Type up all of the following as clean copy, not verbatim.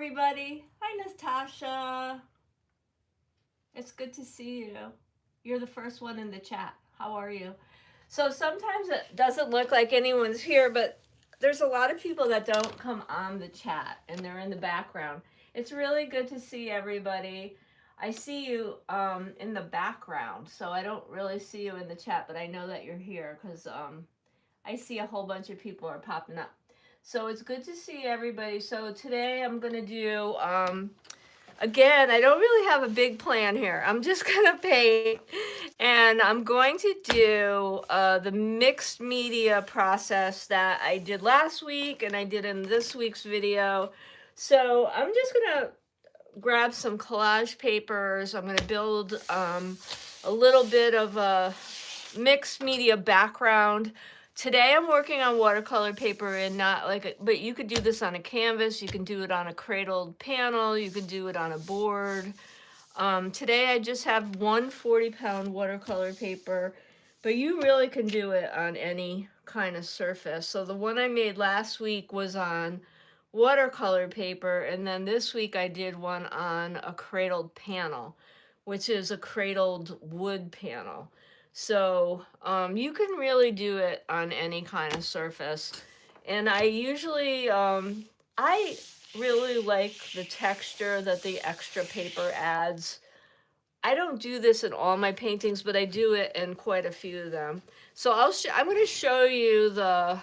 everybody. Hi, Natasha. It's good to see you. You're the first one in the chat. How are you? So sometimes it doesn't look like anyone's here, but there's a lot of people that don't come on the chat and they're in the background. It's really good to see everybody. I see you in the background, so I don't really see you in the chat, but I know that you're here because I see a whole bunch of people are popping up. So it's good to see everybody. So today I'm going to do, again, I don't really have a big plan here. I'm just going to paint, and I'm going to do the mixed media process that I did last week and I did in this week's video. So I'm just going to grab some collage papers. I'm going to build a little bit of a mixed media background. Today I'm working on watercolor paper and not like, but you could do this on a canvas, you can do it on a cradled panel, you could do it on a board. Today I just have one 40-pound watercolor paper, but you really can do it on any kind of surface. So the one I made last week was on watercolor paper, and then this week I did one on a cradled panel, which is a cradled wood panel. So you can really do it on any kind of surface. And I usually, I really like the texture that the extra paper adds. I don't do this in all my paintings, but I do it in quite a few of them. So I'm going to show you the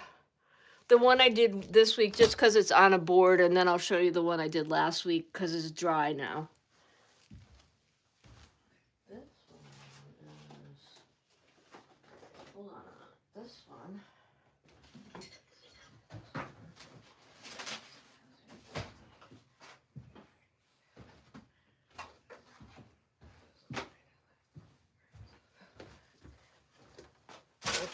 one I did this week just because it's on a board, and then I'll show you the one I did last week because it's dry now. This one. Okay.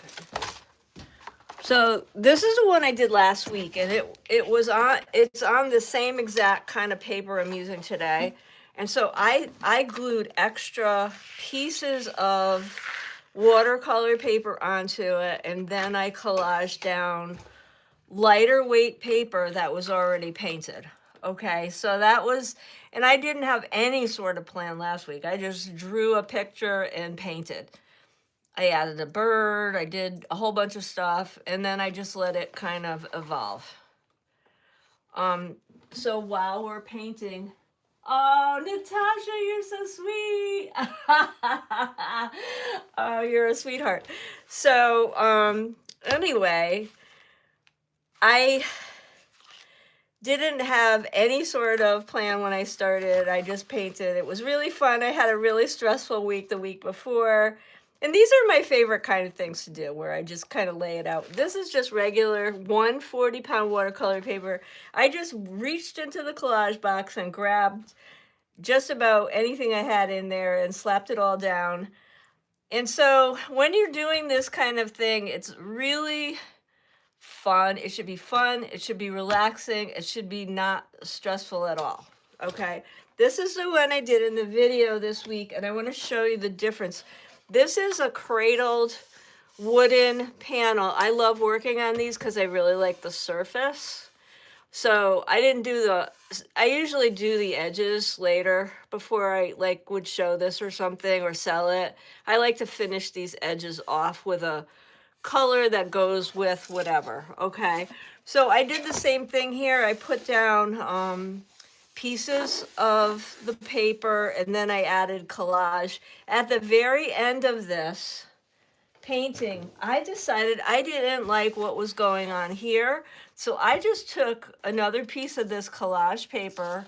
So this is the one I did last week, and it's on the same exact kind of paper I'm using today. And so I glued extra pieces of watercolor paper onto it, and then I collaged down lighter weight paper that was already painted. Okay, so that was, and I didn't have any sort of plan last week. I just drew a picture and painted. I added a bird, I did a whole bunch of stuff, and then I just let it kind of evolve. So while we're painting, oh, Natasha, you're so sweet. Oh, you're a sweetheart. So, anyway, I didn't have any sort of plan when I started. I just painted. It was really fun. I had a really stressful week the week before. And these are my favorite kind of things to do, where I just kind of lay it out. This is just regular 140-pound watercolor paper. I just reached into the collage box and grabbed just about anything I had in there and slapped it all down. And so when you're doing this kind of thing, it's really fun. It should be fun. It should be relaxing. It should be not stressful at all. Okay. This is the one I did in the video this week, and I want to show you the difference. This is a cradled wooden panel. I love working on these because I really like the surface. So I didn't do I usually do the edges later before I would show this or something or sell it. I like to finish these edges off with a color that goes with whatever. Okay. So I did the same thing here. I put down pieces of the paper, and then I added collage. At the very end of this painting, I decided I didn't like what was going on here. So I just took another piece of this collage paper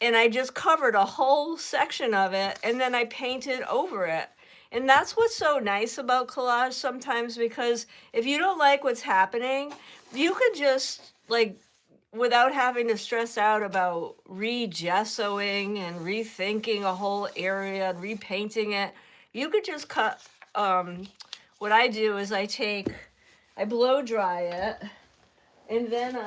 and I just covered a whole section of it, and then I painted over it. And that's what's so nice about collage sometimes, because if you don't like what's happening, you could just, without having to stress out about re-gessoing and rethinking a whole area and repainting it, you could just cut. What I do is I blow dry it, and then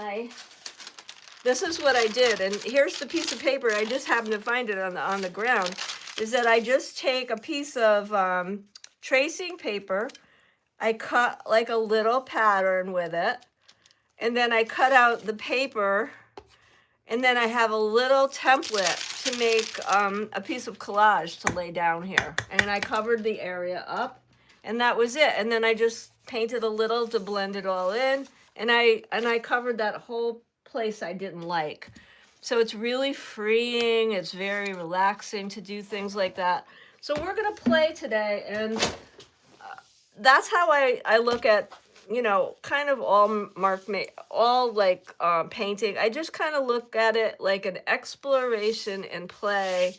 this is what I did. And here's the piece of paper. I just happened to find it on the ground. Is that I just take a piece of tracing paper, I cut like a little pattern with it, and then I cut out the paper, And then I have a little template to make a piece of collage to lay down here. And I covered the area up, and that was it. And then I just painted a little to blend it all in. And I covered that whole place I didn't like. So it's really freeing. It's very relaxing to do things like that. So we're going to play today, and that's how I look at, you know, kind of all painting. I just kind of look at it like an exploration and play,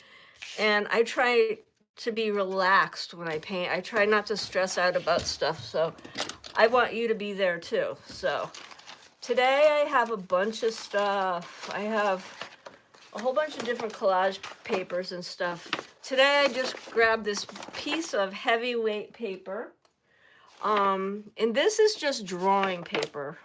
and I try to be relaxed when I paint. I try not to stress out about stuff, so I want you to be there too. So today I have a bunch of stuff. I have a whole bunch of different collage papers and stuff. Today I just grabbed this piece of heavyweight paper. And this is just drawing paper.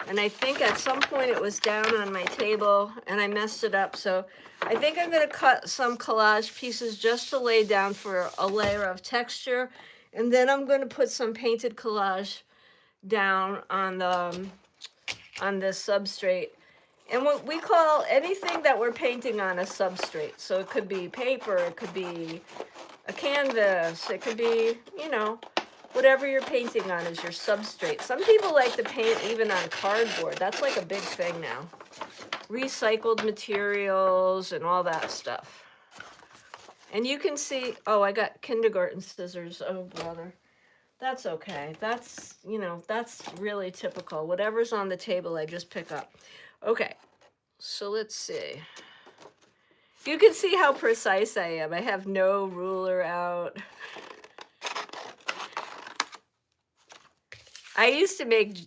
And I think at some point it was down on my table and I messed it up. So I think I'm going to cut some collage pieces just to lay down for a layer of texture. And then I'm going to put some painted collage down on this substrate. And what we call anything that we're painting on a substrate. So it could be paper, it could be a canvas, it could be, you know, whatever you're painting on is your substrate. Some people like to paint even on cardboard. That's like a big thing now. Recycled materials and all that stuff. And you can see, oh, I got kindergarten scissors. Oh, brother. That's okay. That's, you know, that's really typical. Whatever's on the table, I just pick up. Okay, so let's see. You can see how precise I am. I have no ruler out. I used to make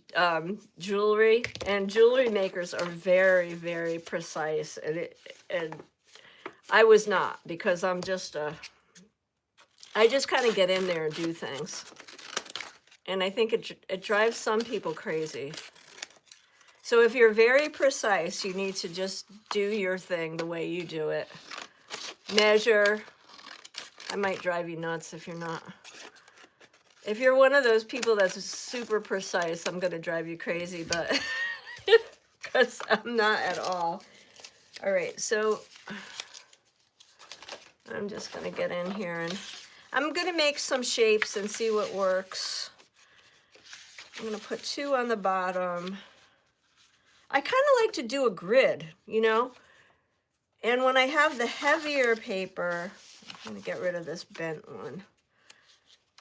jewelry, and jewelry makers are very, very precise, and I was not, because I just kind of get in there and do things, and I think it drives some people crazy. So if you're very precise, you need to just do your thing the way you do it. Measure. I might drive you nuts if you're not. If you're one of those people that's super precise, I'm going to drive you crazy, but because I'm not at all. All right, so I'm just going to get in here and I'm going to make some shapes and see what works. I'm going to put 2 on the bottom. I kind of like to do a grid, you know? And when I have the heavier paper, I'm going to get rid of this bent one.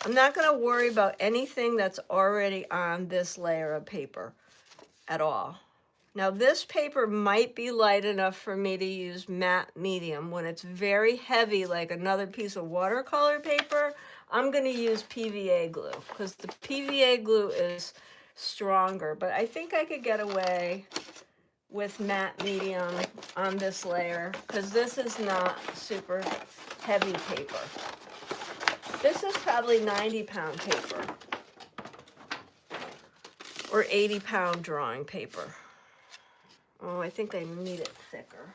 I'm not going to worry about anything that's already on this layer of paper at all. Now this paper might be light enough for me to use matte medium. When it's very heavy, like another piece of watercolor paper, I'm going to use PVA glue because the PVA glue is stronger. But I think I could get away with matte medium on this layer because this is not super heavy paper. This is probably 90-pound paper or 80-pound drawing paper. Oh, I think I need it thicker.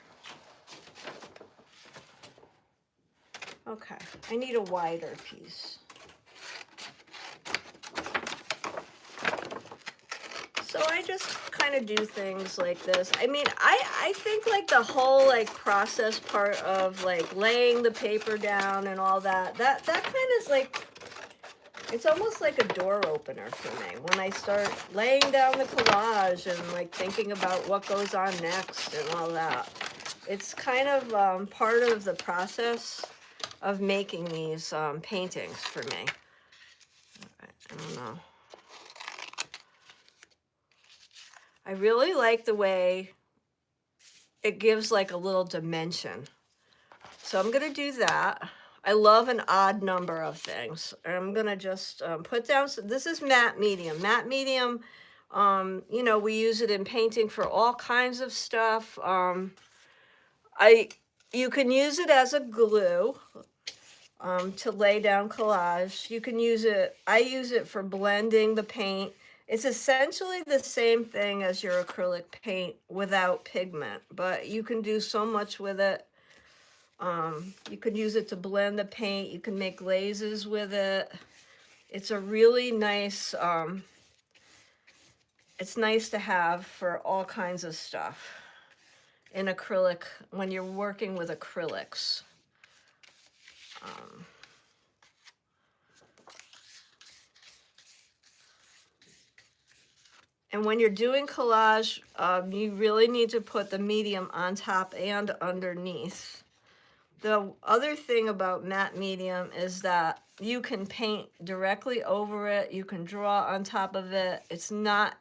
Okay, I need a wider piece. So I just kind of do things like this. I mean, I think like the whole like process part of like laying the paper down and all that kind of is like, it's almost like a door opener for me when I start laying down the collage and like thinking about what goes on next and all that. It's kind of part of the process of making these paintings for me. I don't know. I really like the way it gives like a little dimension. So I'm going to do that. I love an odd number of things. I'm going to just put down, so this is matte medium. Matte medium, you know, we use it in painting for all kinds of stuff. You can use it as a glue to lay down collage. You can use it, I use it for blending the paint. It's essentially the same thing as your acrylic paint without pigment, but you can do so much with it. You could use it to blend the paint. You can make glazes with it. It's a really nice, it's nice to have for all kinds of stuff. in acrylic, when you're working with acrylics. Um, and when you're doing collage, you really need to put the medium on top and underneath. The other thing about matte medium is that you can paint directly over it. You can draw on top of it. It's not,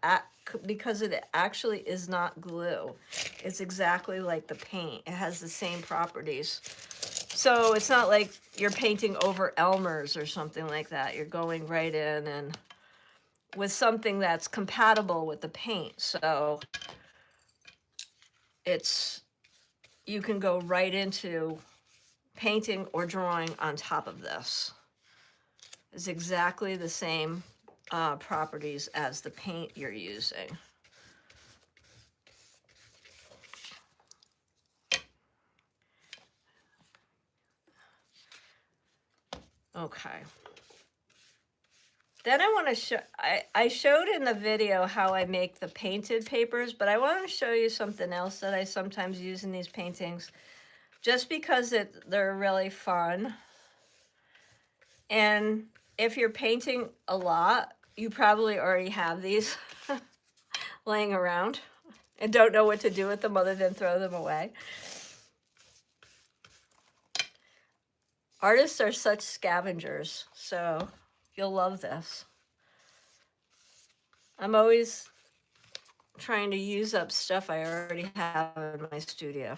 because it actually is not glue. It's exactly like the paint. It has the same properties. So it's not like you're painting over Elmer's or something like that. You're going right in and with something that's compatible with the paint. So you can go right into painting or drawing on top of this. It's exactly the same properties as the paint you're using. Okay. Then I want to show, I showed in the video how I make the painted papers, but I want to show you something else that I sometimes use in these paintings, just because they're really fun. And if you're painting a lot, you probably already have these laying around and don't know what to do with them other than throw them away. Artists are such scavengers, so you'll love this. I'm always trying to use up stuff I already have in my studio.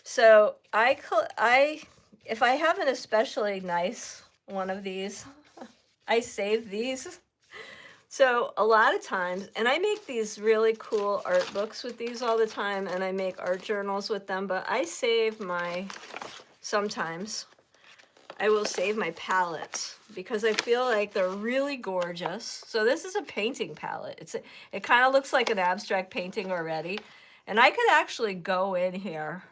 So if I have an especially nice one of these, I save these. So a lot of times, and I make these really cool art books with these all the time, and I make art journals with them, but I save sometimes I will save my palettes because I feel like they're really gorgeous. So this is a painting palette. It kind of looks like an abstract painting already. And I could actually go in here.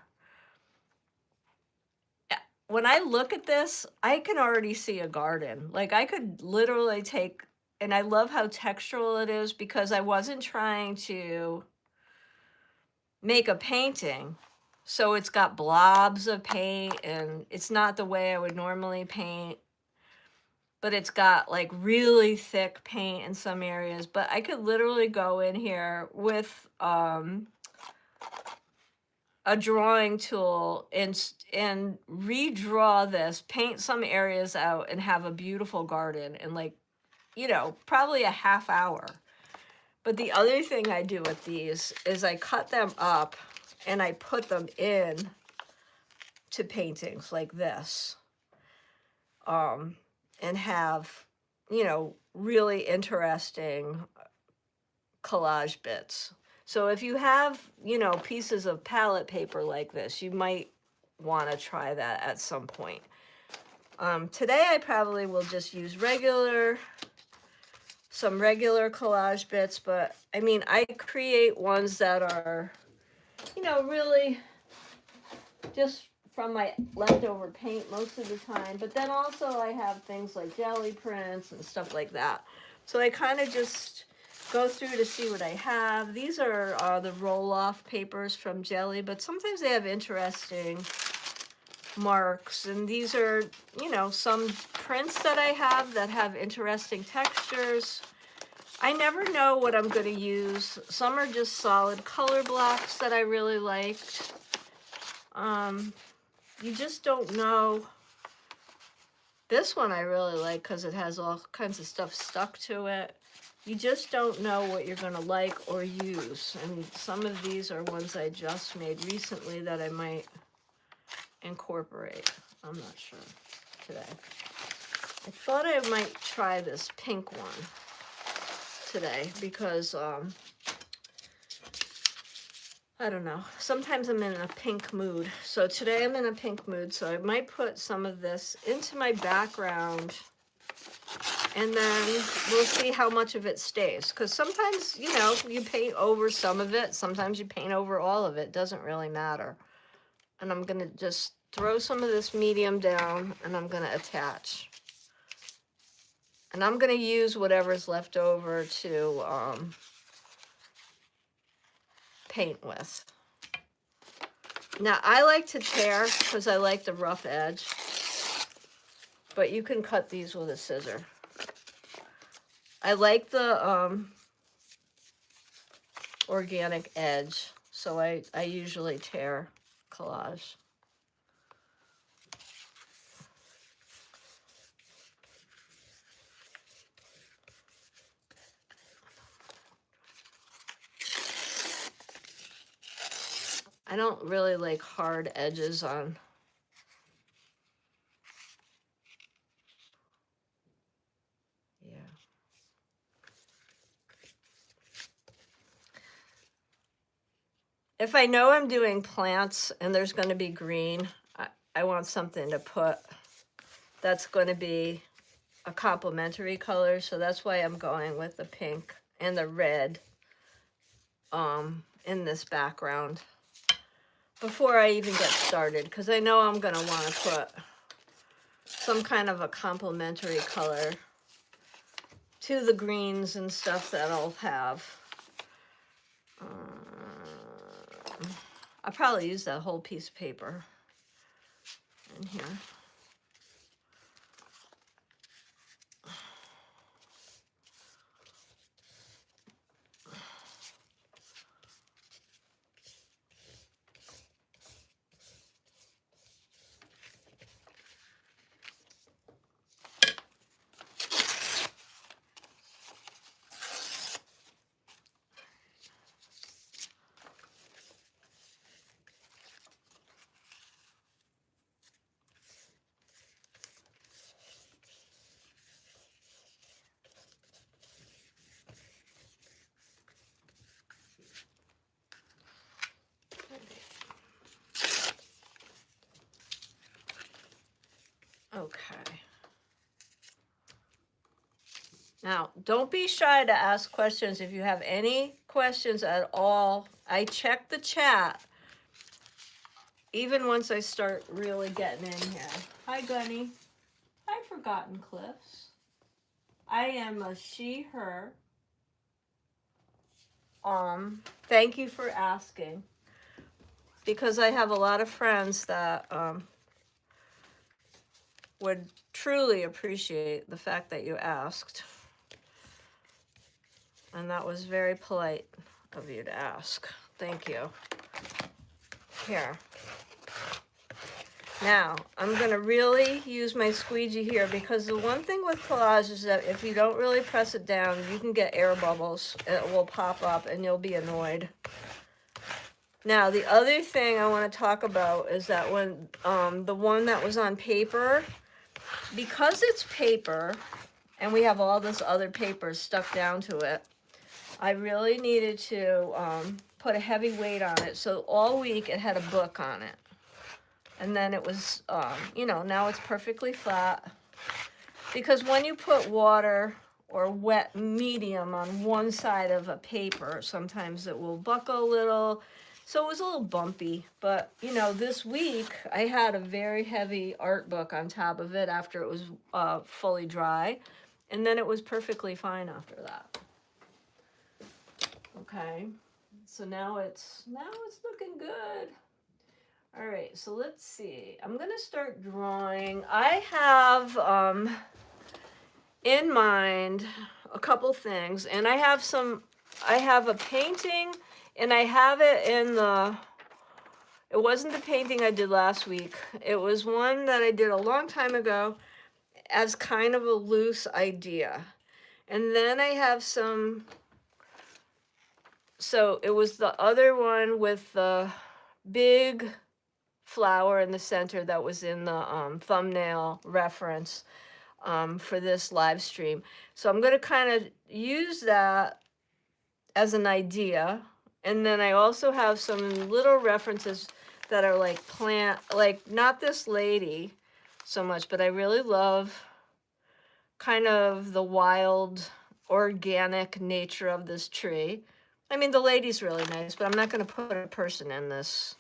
When I look at this, I can already see a garden. Like I could literally take, and I love how textural it is because I wasn't trying to make a painting. So it's got blobs of paint and it's not the way I would normally paint, but it's got like really thick paint in some areas. But I could literally go in here with a drawing tool and redraw this, paint some areas out and have a beautiful garden in like, probably a half hour. But the other thing I do with these is I cut them up and I put them in to paintings like this, and have, really interesting collage bits. So if you have, pieces of palette paper like this, you might want to try that at some point. Today I probably will just use some regular collage bits, but I mean, I create ones that are, really just from my leftover paint most of the time. But then also I have things like jelly prints and stuff like that. So I kind of just go through to see what I have. These are the roll-off papers from Jelly, but sometimes they have interesting marks. And these are, some prints that I have that have interesting textures. I never know what I'm going to use. Some are just solid color blocks that I really liked. You just don't know. This one I really like because it has all kinds of stuff stuck to it. You just don't know what you're going to like or use. And some of these are ones I just made recently that I might incorporate. I'm not sure today. I thought I might try this pink one today because, I don't know. Sometimes I'm in a pink mood. So today I'm in a pink mood. So I might put some of this into my background. And then we'll see how much of it stays. Because sometimes, you paint over some of it. Sometimes you paint over all of it. Doesn't really matter. And I'm going to just throw some of this medium down. And I'm going to attach. And I'm going to use whatever's left over to paint with. Now, I like to tear because I like the rough edge, but you can cut these with a scissor. I like the organic edge, so I usually tear collage. I don't really like hard edges on. Yeah. If I know I'm doing plants and there's going to be green, I want something to put that's going to be a complementary color. So that's why I'm going with the pink and the red in this background before I even get started, because I know I'm going to want to put some kind of a complementary color to the greens and stuff that I'll have. I'll probably use that whole piece of paper in here. Okay. Now, don't be shy to ask questions if you have any questions at all. I check the chat even once I start really getting in here. Hi, Gunny. Hi, Forgotten Cliffs. I am a she, her. Thank you for asking, because I have a lot of friends that would truly appreciate the fact that you asked. And that was very polite of you to ask. Thank you. Here. Now, I'm going to really use my squeegee here, because the one thing with collage is that if you don't really press it down, you can get air bubbles. It will pop up and you'll be annoyed. Now, the other thing I want to talk about is that when the one that was on paper, because it's paper and we have all this other paper stuck down to it, I really needed to put a heavy weight on it. So all week it had a book on it. And then it was, now it's perfectly flat. Because when you put water or wet medium on one side of a paper, sometimes it will buckle a little. So it was a little bumpy. But, this week I had a very heavy art book on top of it after it was fully dry. And then it was perfectly fine after that. Okay, so now it's looking good. All right, so let's see. I'm gonna start drawing. I have in mind a couple things, and I have a painting, and I have it in it wasn't the painting I did last week. It was one that I did a long time ago as kind of a loose idea. And then I have so it was the other one with the big flower in the center that was in the thumbnail reference for this live stream. So I'm going to kind of use that as an idea. And then I also have some little references that are like not this lady so much, but I really love kind of the wild, organic nature of this tree. I mean, the lady's really nice, but I'm not going to put a person in this.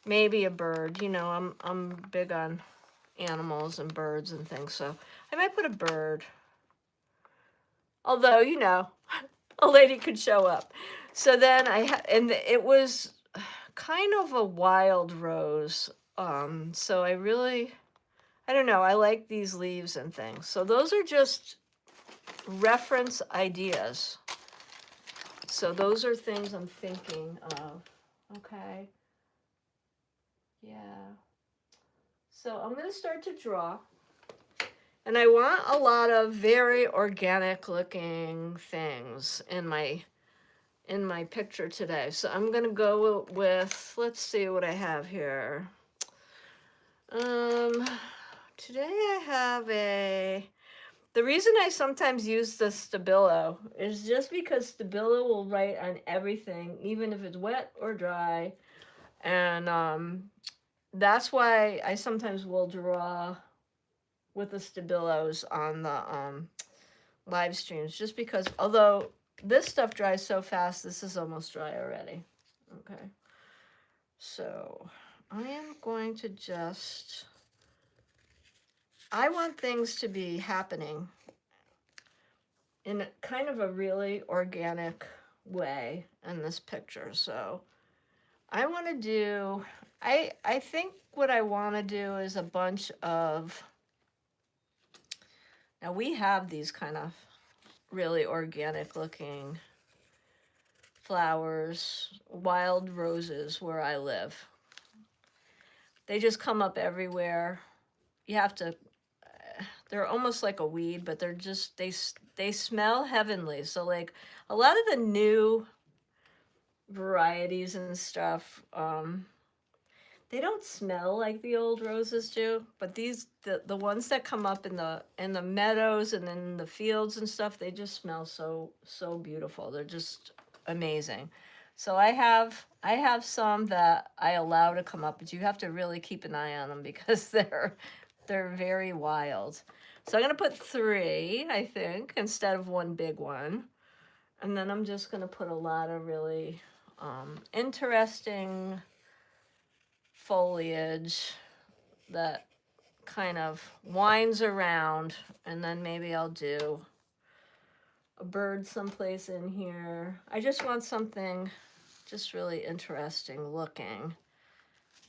Maybe a bird. I'm big on animals and birds and things, so I might put a bird. Although, a lady could show up. So then and it was kind of a wild rose. So I don't know, I like these leaves and things. So those are just reference ideas. So those are things I'm thinking of. Okay. Yeah. So I'm going to start to draw. And I want a lot of very organic looking things in my picture today. So I'm going to go with, let's see what I have here. Today I have the reason I sometimes use the Stabilo is just because Stabilo will write on everything, even if it's wet or dry. And that's why I sometimes will draw with the Stabilos on the live streams, just because, although this stuff dries so fast, this is almost dry already. Okay. So I am going to just, I want things to be happening in kind of a really organic way in this picture. So I want to do, I think what I want to do is a bunch of, now we have these kind of really organic looking flowers, wild roses where I live. They just come up everywhere. You have to, they're almost like a weed, but they're just, they smell heavenly. So like a lot of the new varieties and stuff, they don't smell like the old roses do, but these, the ones that come up in the meadows and in the fields and stuff, they just smell so beautiful. They're just amazing. So I have some that I allow to come up, but you have to really keep an eye on them because they're very wild. So I'm gonna put 3, I think, instead of one big one. And then I'm just gonna put a lot of really interesting foliage that kind of winds around, and then maybe I'll do a bird someplace in here. I just want something just really interesting looking.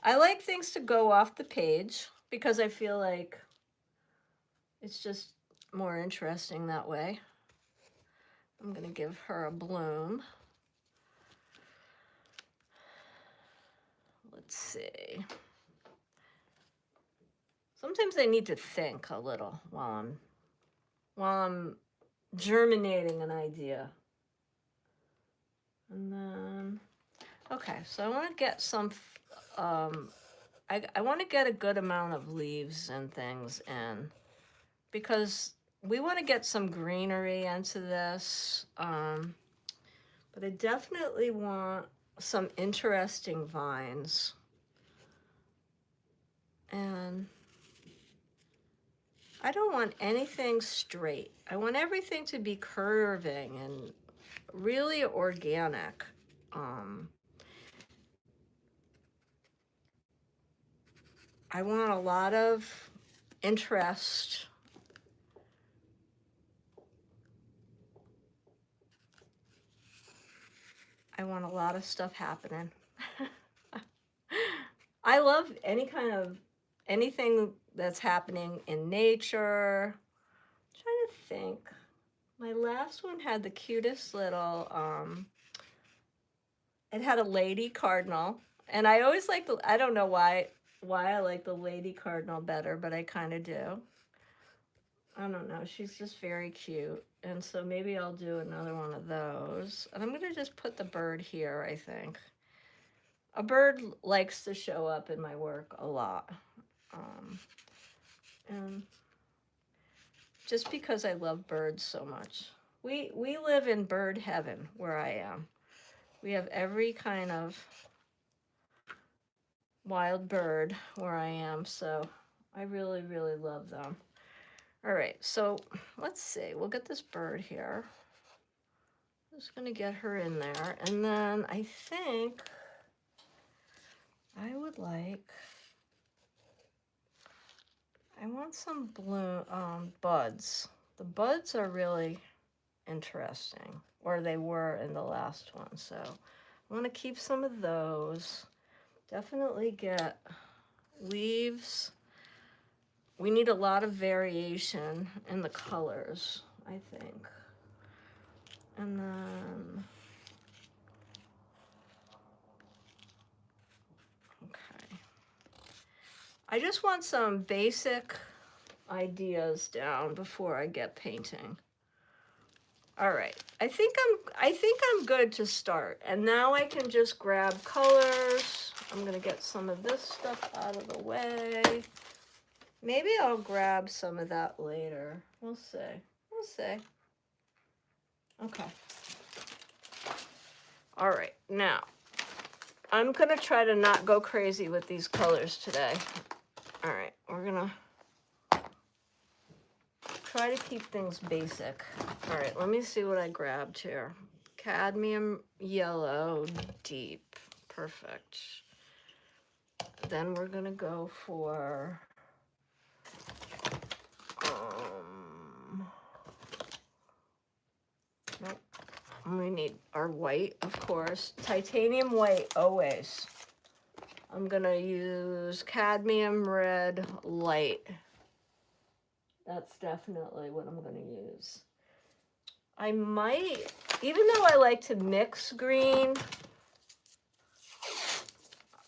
I like things to go off the page because I feel like it's just more interesting that way. I'm gonna give her a bloom. Let's see. Sometimes I need to think a little while I'm germinating an idea. And then, okay, so I want to get some, I want to get a good amount of leaves and things in because we want to get some greenery into this. But I definitely want some interesting vines. And I don't want anything straight. I want everything to be curving and really organic. I want a lot of interest. I want a lot of stuff happening. I love anything that's happening in nature. I'm trying to think. My last one had the cutest little, it had a lady cardinal. And I always like I don't know why I like the lady cardinal better, but I kind of do. I don't know. She's just very cute. And so maybe I'll do another one of those. And I'm going to just put the bird here, I think. A bird likes to show up in my work a lot. And just because I love birds so much. We live in bird heaven where I am. We have every kind of wild bird where I am, so I really, really love them. All right, so let's see. We'll get this bird here. Just gonna get her in there, and then I think I would like, I want some buds. The buds are really interesting, or they were in the last one, so I want to keep some of those. Definitely get leaves. We need a lot of variation in the colors, I think. And then, okay. I just want some basic ideas down before I get painting. All right, I think I'm good to start. And now I can just grab colors. I'm gonna get some of this stuff out of the way. Maybe I'll grab some of that later. We'll see. We'll see. Okay. All right, now I'm gonna try to not go crazy with these colors today. All right, we're gonna try to keep things basic. All right, let me see what I grabbed here. Cadmium yellow deep. Perfect. Then we're gonna go for nope. We need our white, of course. Titanium white always. I'm gonna use cadmium red light. That's definitely what I'm gonna use. I might, even though I like to mix green,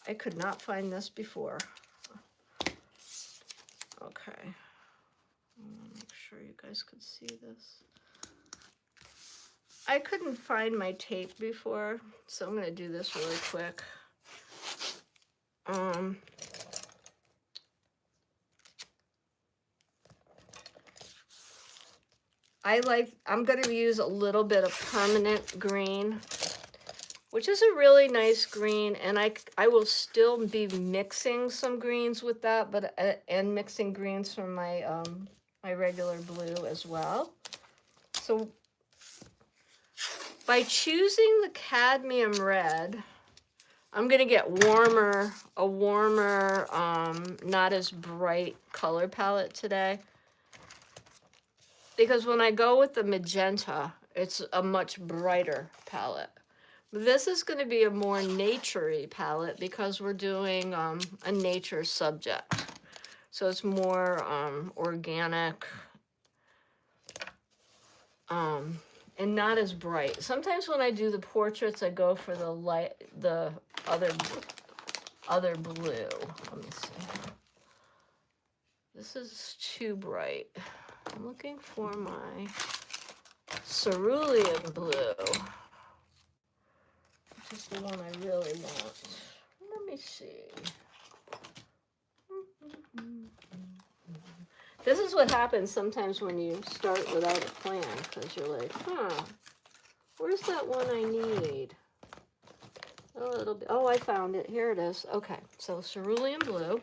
I could not find this before. Okay. I want to make sure you guys could see this. I couldn't find my tape before, so I'm going to do this really quick. I'm going to use a little bit of permanent green, which is a really nice green, and I will still be mixing some greens with that, but and mixing greens from my my regular blue as well. So by choosing the cadmium red, I'm gonna get a warmer, not as bright color palette today. Because when I go with the magenta, it's a much brighter palette. This is going to be a more nature-y palette because we're doing a nature subject. So it's more organic and not as bright. Sometimes when I do the portraits, I go for the other blue. Let me see. This is too bright. I'm looking for my cerulean blue, which is the one I really want. Let me see. This is what happens sometimes when you start without a plan, because you're like, where's that one I need? Oh, I found it. Here it is. Okay, so cerulean blue.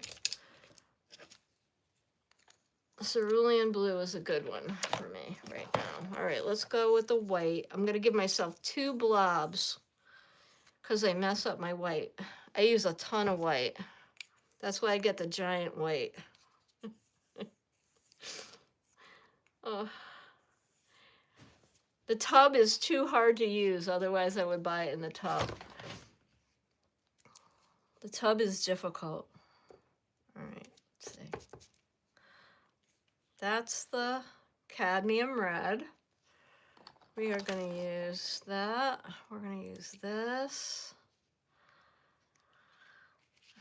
Cerulean blue is a good one for me right now. All right, let's go with the white. I'm going to give myself 2 blobs because I mess up my white. I use a ton of white. That's why I get the giant white. Oh. The tub is too hard to use, otherwise I would buy it in the tub. The tub is difficult. All right, let's see. That's the cadmium red. We are going to use that. We're going to use this.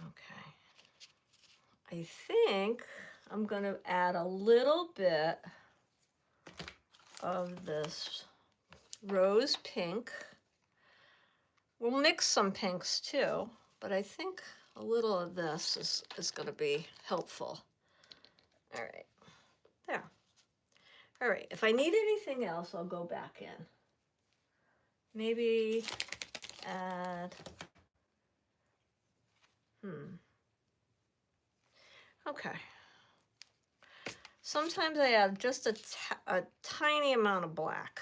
Okay. I think I'm going to add a little bit of this rose pink. We'll mix some pinks too, but I think a little of this is going to be helpful. All right. There. All right, if I need anything else, I'll go back in. Maybe add, okay. Sometimes I add just a tiny amount of black,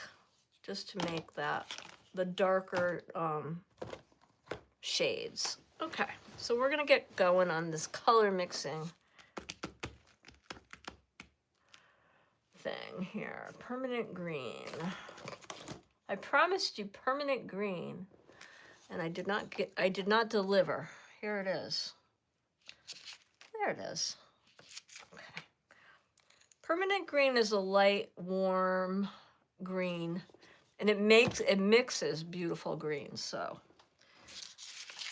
just to make that the darker shades. Okay, so we're gonna get going on this color mixing thing here. Permanent green. I promised you permanent green, and I did not deliver here it is. There it is. Okay. Permanent green is a light, warm green, and it mixes beautiful greens. So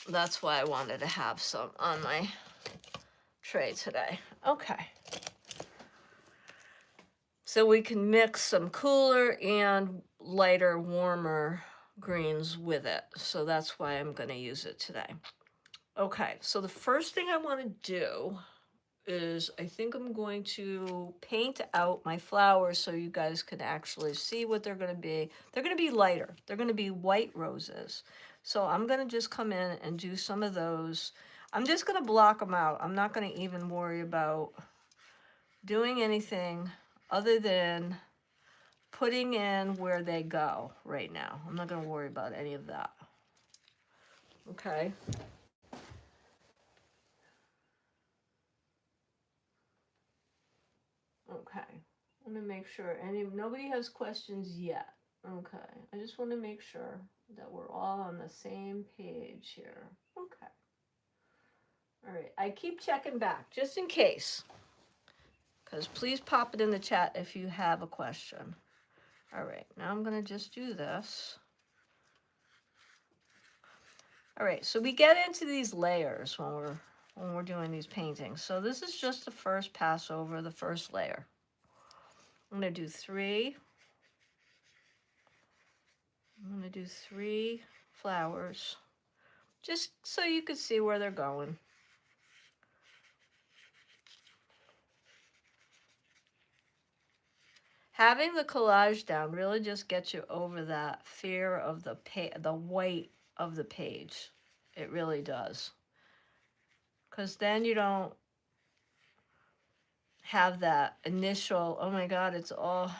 that's why I wanted to have some on my tray today. Okay. So we can mix some cooler and lighter, warmer greens with it. So that's why I'm going to use it today. Okay, so the first thing I want to do is I think I'm going to paint out my flowers so you guys can actually see what they're going to be. They're going to be lighter. They're going to be white roses. So I'm going to just come in and do some of those. I'm just going to block them out. I'm not going to even worry about doing anything other than putting in where they go right now. I'm not going to worry about any of that. Okay. Okay. I'm going to make sure nobody has questions yet. Okay. I just want to make sure that we're all on the same page here. Okay. All right. I keep checking back just in case. Because please pop it in the chat if you have a question. All right. Now I'm going to just do this. All right. So we get into these layers when we're doing these paintings. So this is just the first pass over, the first layer. I'm going to do 3. I'm going to do 3 flowers, just so you can see where they're going. Having the collage down really just gets you over that fear of the weight of the page. It really does. Because then you don't have that initial, oh my God, it's all,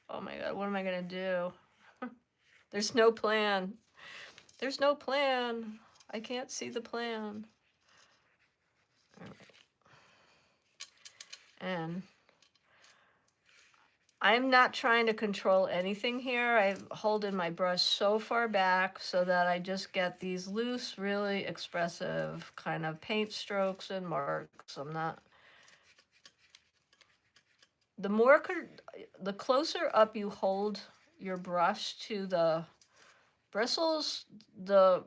oh my God, what am I going to do? There's no plan. There's no plan. I can't see the plan. All right. And I'm not trying to control anything here. I'm holding my brush so far back so that I just get these loose, really expressive kind of paint strokes and marks. I'm not... The closer up you hold your brush to the bristles, the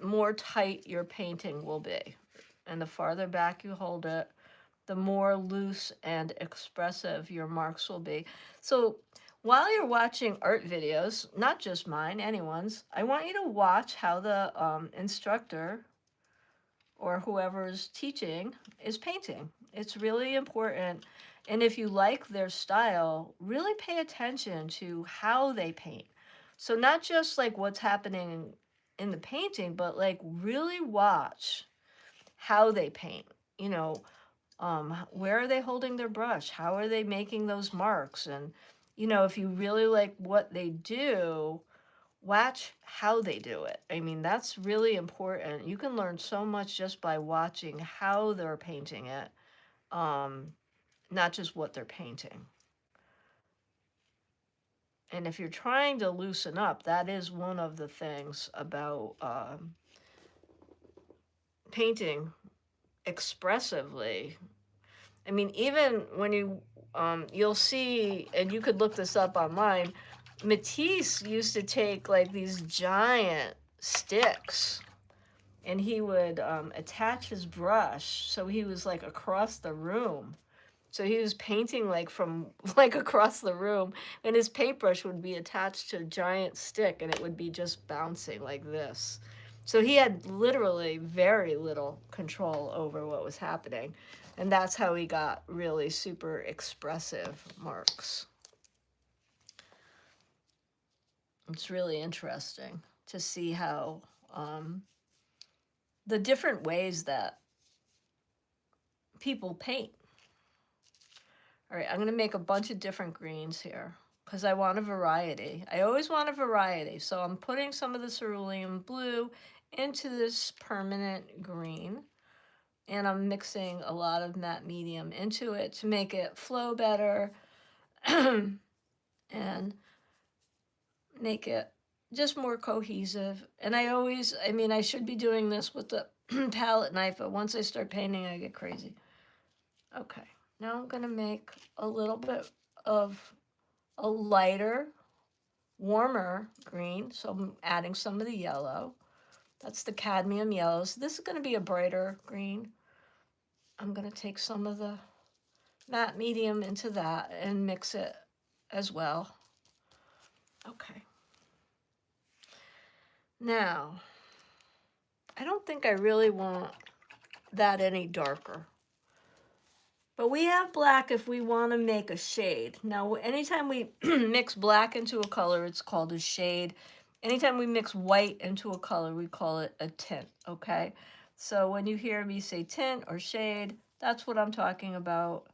more tight your painting will be. And the farther back you hold it, the more loose and expressive your marks will be. So while you're watching art videos, not just mine, anyone's, I want you to watch how the instructor or whoever's teaching is painting. It's really important. And if you like their style, really pay attention to how they paint. So not just like what's happening in the painting, but like really watch how they paint. You know, where are they holding their brush? How are they making those marks? And, you know, if you really like what they do, watch how they do it. I mean, that's really important. You can learn so much just by watching how they're painting it, not just what they're painting. And if you're trying to loosen up, that is one of the things about painting expressively. I mean, even when you'll see, and you could look this up online, Matisse used to take like these giant sticks and he would attach his brush so he was like across the room. So he was painting like from like across the room, and his paintbrush would be attached to a giant stick and it would be just bouncing like this. So he had literally very little control over what was happening. And that's how he got really super expressive marks. It's really interesting to see how the different ways that people paint. All right, I'm going to make a bunch of different greens here because I want a variety. I always want a variety. So I'm putting some of the cerulean blue into this permanent green. And I'm mixing a lot of matte medium into it to make it flow better and make it just more cohesive. And I mean, I should be doing this with the palette knife, but once I start painting, I get crazy. Okay, now I'm gonna make a little bit of a lighter, warmer green. So I'm adding some of the yellow. That's the cadmium yellow. So this is gonna be a brighter green. I'm gonna take some of the matte medium into that and mix it as well. Okay. Now, I don't think I really want that any darker. But we have black if we want to make a shade. Now, anytime we mix black into a color, it's called a shade. Anytime we mix white into a color, we call it a tint, okay? So when you hear me say tint or shade, that's what I'm talking about.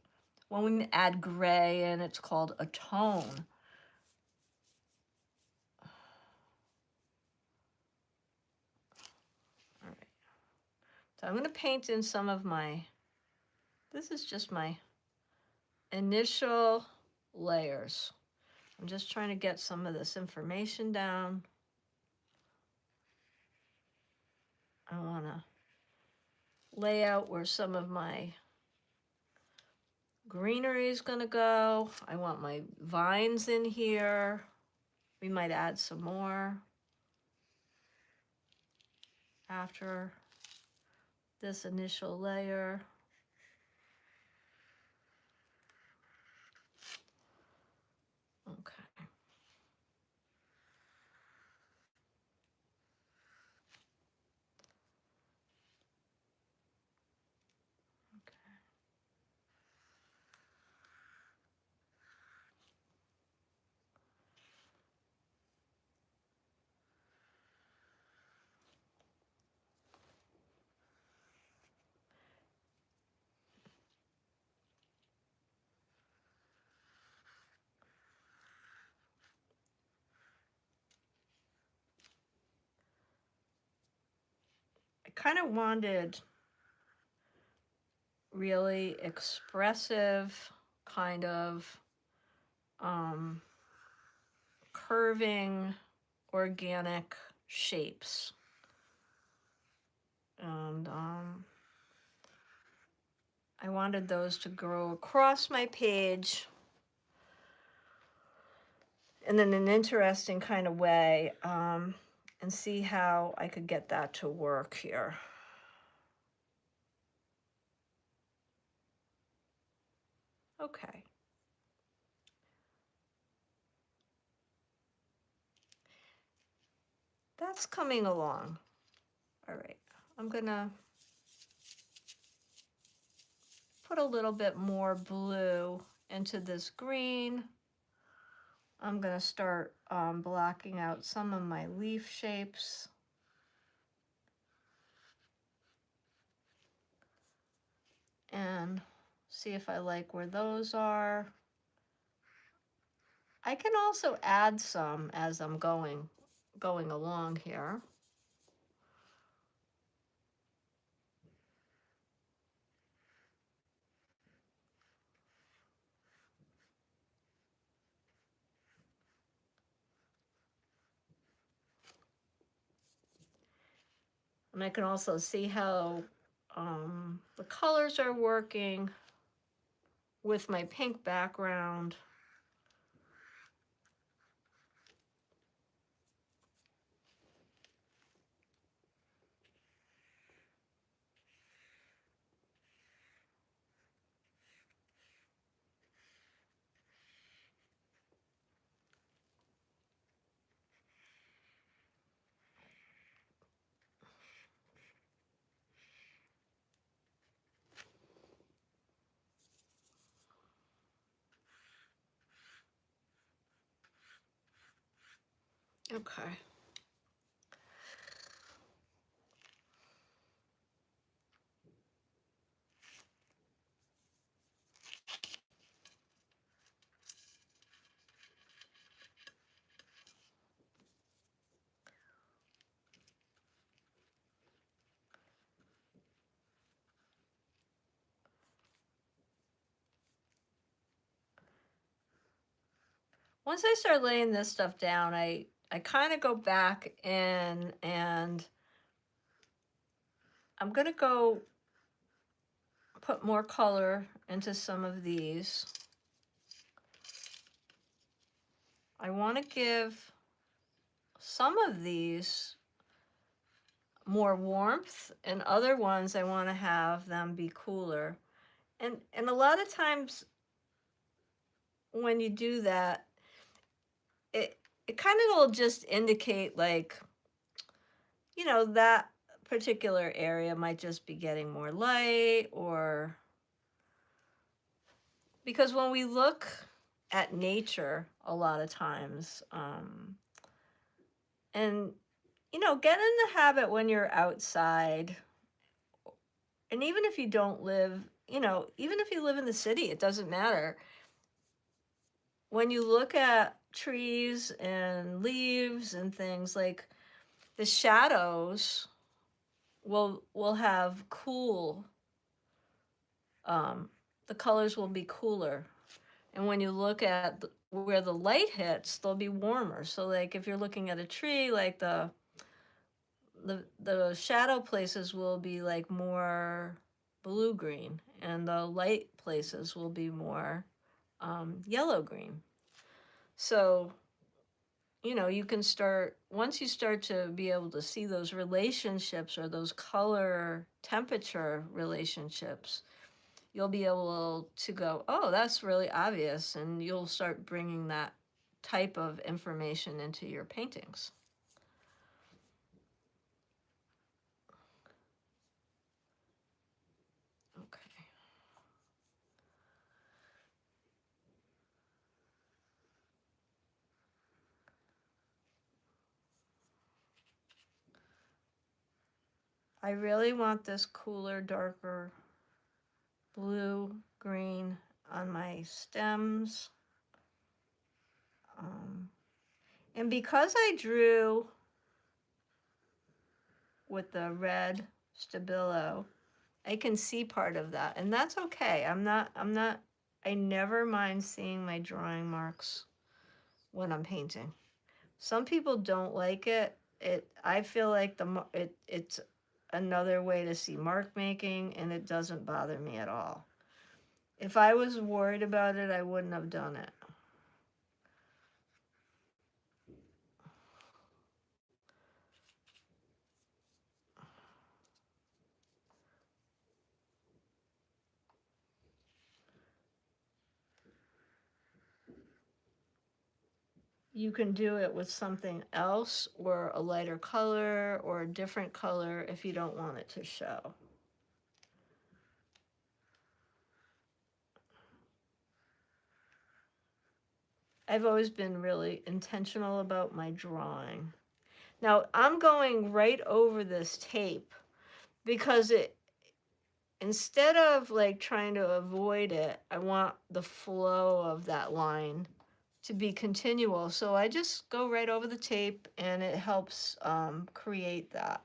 When we add gray in, it's called a tone. All right. So I'm going to paint in some of my, this is just my initial layers. I'm just trying to get some of this information down. I want to lay out where some of my greenery is going to go. I want my vines in here. We might add some more after this initial layer. Okay. I kind of wanted really expressive kind of curving organic shapes. And I wanted those to grow across my page and in an interesting kind of way, and see how I could get that to work here. Okay. That's coming along. All right, I'm gonna put a little bit more blue into this green. I'm gonna start blocking out some of my leaf shapes. And see if I like where those are. I can also add some as I'm going along here. And I can also see how the colors are working with my pink background. Okay. Once I start laying this stuff down, I kind of go back in and I'm gonna go put more color into some of these. I want to give some of these more warmth, and other ones I want to have them be cooler. And a lot of times when you do that, it kind of will just indicate, like, you know, that particular area might just be getting more light, or because when we look at nature a lot of times, and you know, get in the habit when you're outside, and even if you don't live, you know, even if you live in the city, it doesn't matter. When you look at trees and leaves and things, like, the shadows will have cool, the colors will be cooler. And when you look at where the light hits, they'll be warmer. So like if you're looking at a tree, like the shadow places will be like more blue green, and the light places will be more yellow green. So you know, you can start, once you start to be able to see those relationships, or those color temperature relationships, you'll be able to go, oh, that's really obvious, and you'll start bringing that type of information into your paintings. Okay. I really want this cooler, darker blue, green on my stems. And because I drew with the red Stabilo, I can see part of that, and that's okay. I never mind seeing my drawing marks when I'm painting. Some people don't like it. I feel like it's another way to see mark making, and it doesn't bother me at all. If I was worried about it, I wouldn't have done it. You can do it with something else, or a lighter color, or a different color if you don't want it to show. I've always been really intentional about my drawing. Now I'm going right over this tape because instead of like trying to avoid it, I want the flow of that line to be continual. So I just go right over the tape, and it helps create that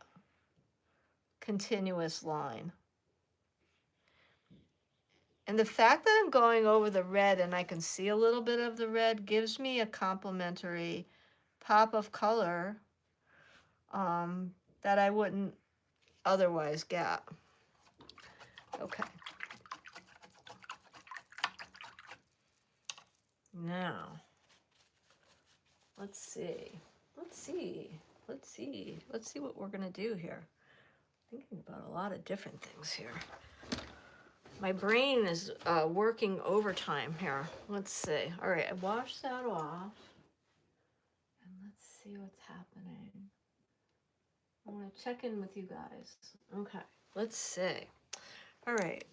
continuous line. And the fact that I'm going over the red and I can see a little bit of the red gives me a complementary pop of color that I wouldn't otherwise get. Okay. Now, let's see what we're gonna do here. Thinking about a lot of different things here. My brain is working overtime here. Let's see. All right, I washed that off, and let's see what's happening. I want to check in with you guys. Okay, let's see. All right.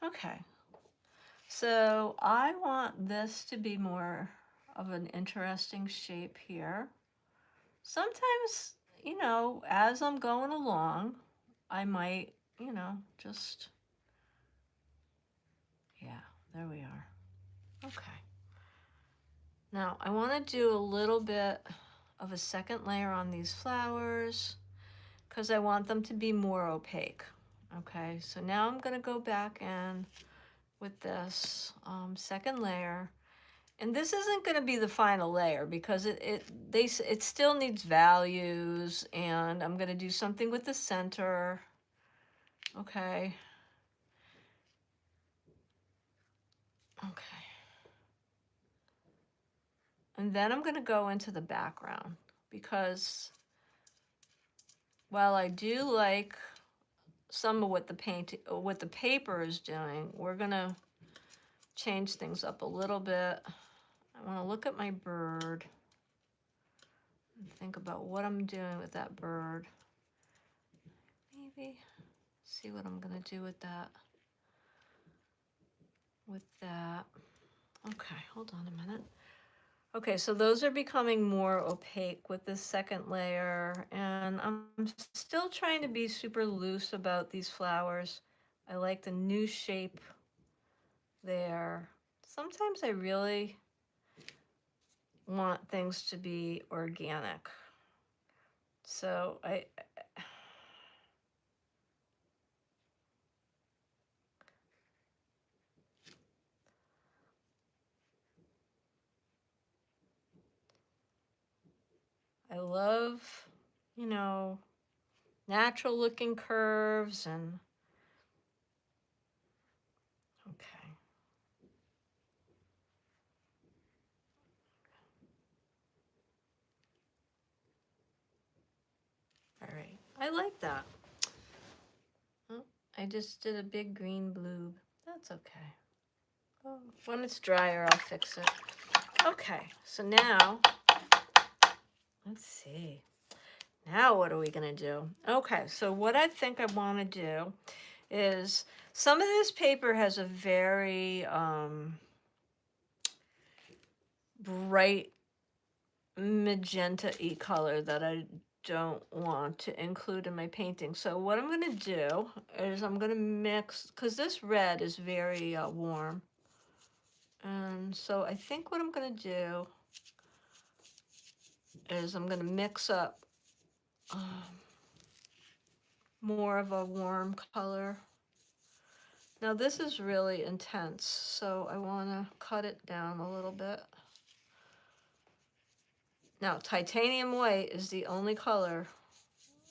Okay. So I want this to be more of an interesting shape here. Sometimes, you know, as I'm going along, I might, you know, just, yeah, there we are. Okay. Now I want to do a little bit of a second layer on these flowers because I want them to be more opaque. Okay, so now I'm going to go back in with this second layer, And this isn't going to be the final layer because it still needs values, and I'm going to do something with the center. Okay. Okay. And then I'm going to go into the background because while I do like some of what the paper is doing, we're going to change things up a little bit. I want to look at my bird and think about what I'm doing with that bird. Maybe see what I'm going to do with that. Okay, hold on a minute. Okay, so those are becoming more opaque with this second layer, and I'm still trying to be super loose about these flowers. I like the new shape there. Sometimes I really want things to be organic. So I love, you know, natural looking curves and okay. All right. I like that. Oh, I just did a big green bloob. That's okay. Oh, when it's drier, I'll fix it. Okay, so now, let's see. Now what are we gonna do? Okay, so what I think I wanna do is, some of this paper has a very bright magenta-y color that I don't want to include in my painting. So what I'm gonna do is I'm gonna mix, because this red is very warm. And so I think what I'm gonna do is I'm gonna mix up more of a warm color. Now this is really intense, so I want to cut it down a little bit. Now titanium white is the only color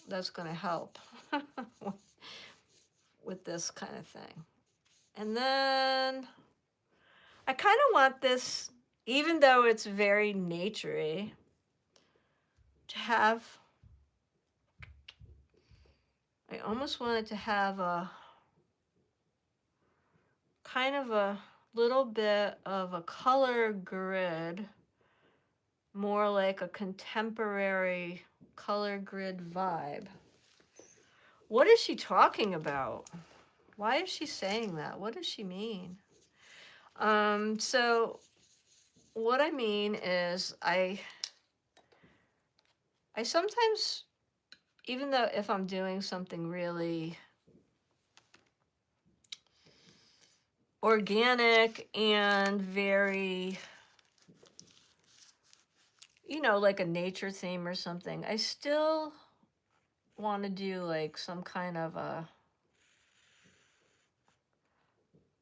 that's going to help with this kind of thing. And then I kind of want this, even though it's very naturey, to have, I almost want it to have a kind of a little bit of a color grid, more like a contemporary color grid vibe. What is she talking about? Why is she saying that? What does she mean? So what I mean is I sometimes, even though if I'm doing something really organic and very, you know, like a nature theme or something, I still want to do like some kind of a,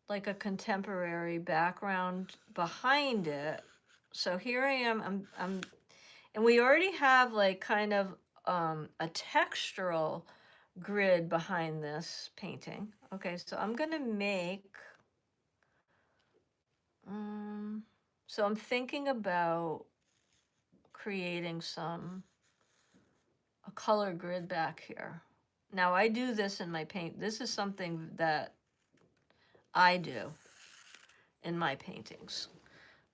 like a contemporary background behind it. So here I am, and we already have like kind of a textural grid behind this painting. Okay, so I'm gonna make, so I'm thinking about creating a color grid back here. Now I do this in my paint. This is something that I do in my paintings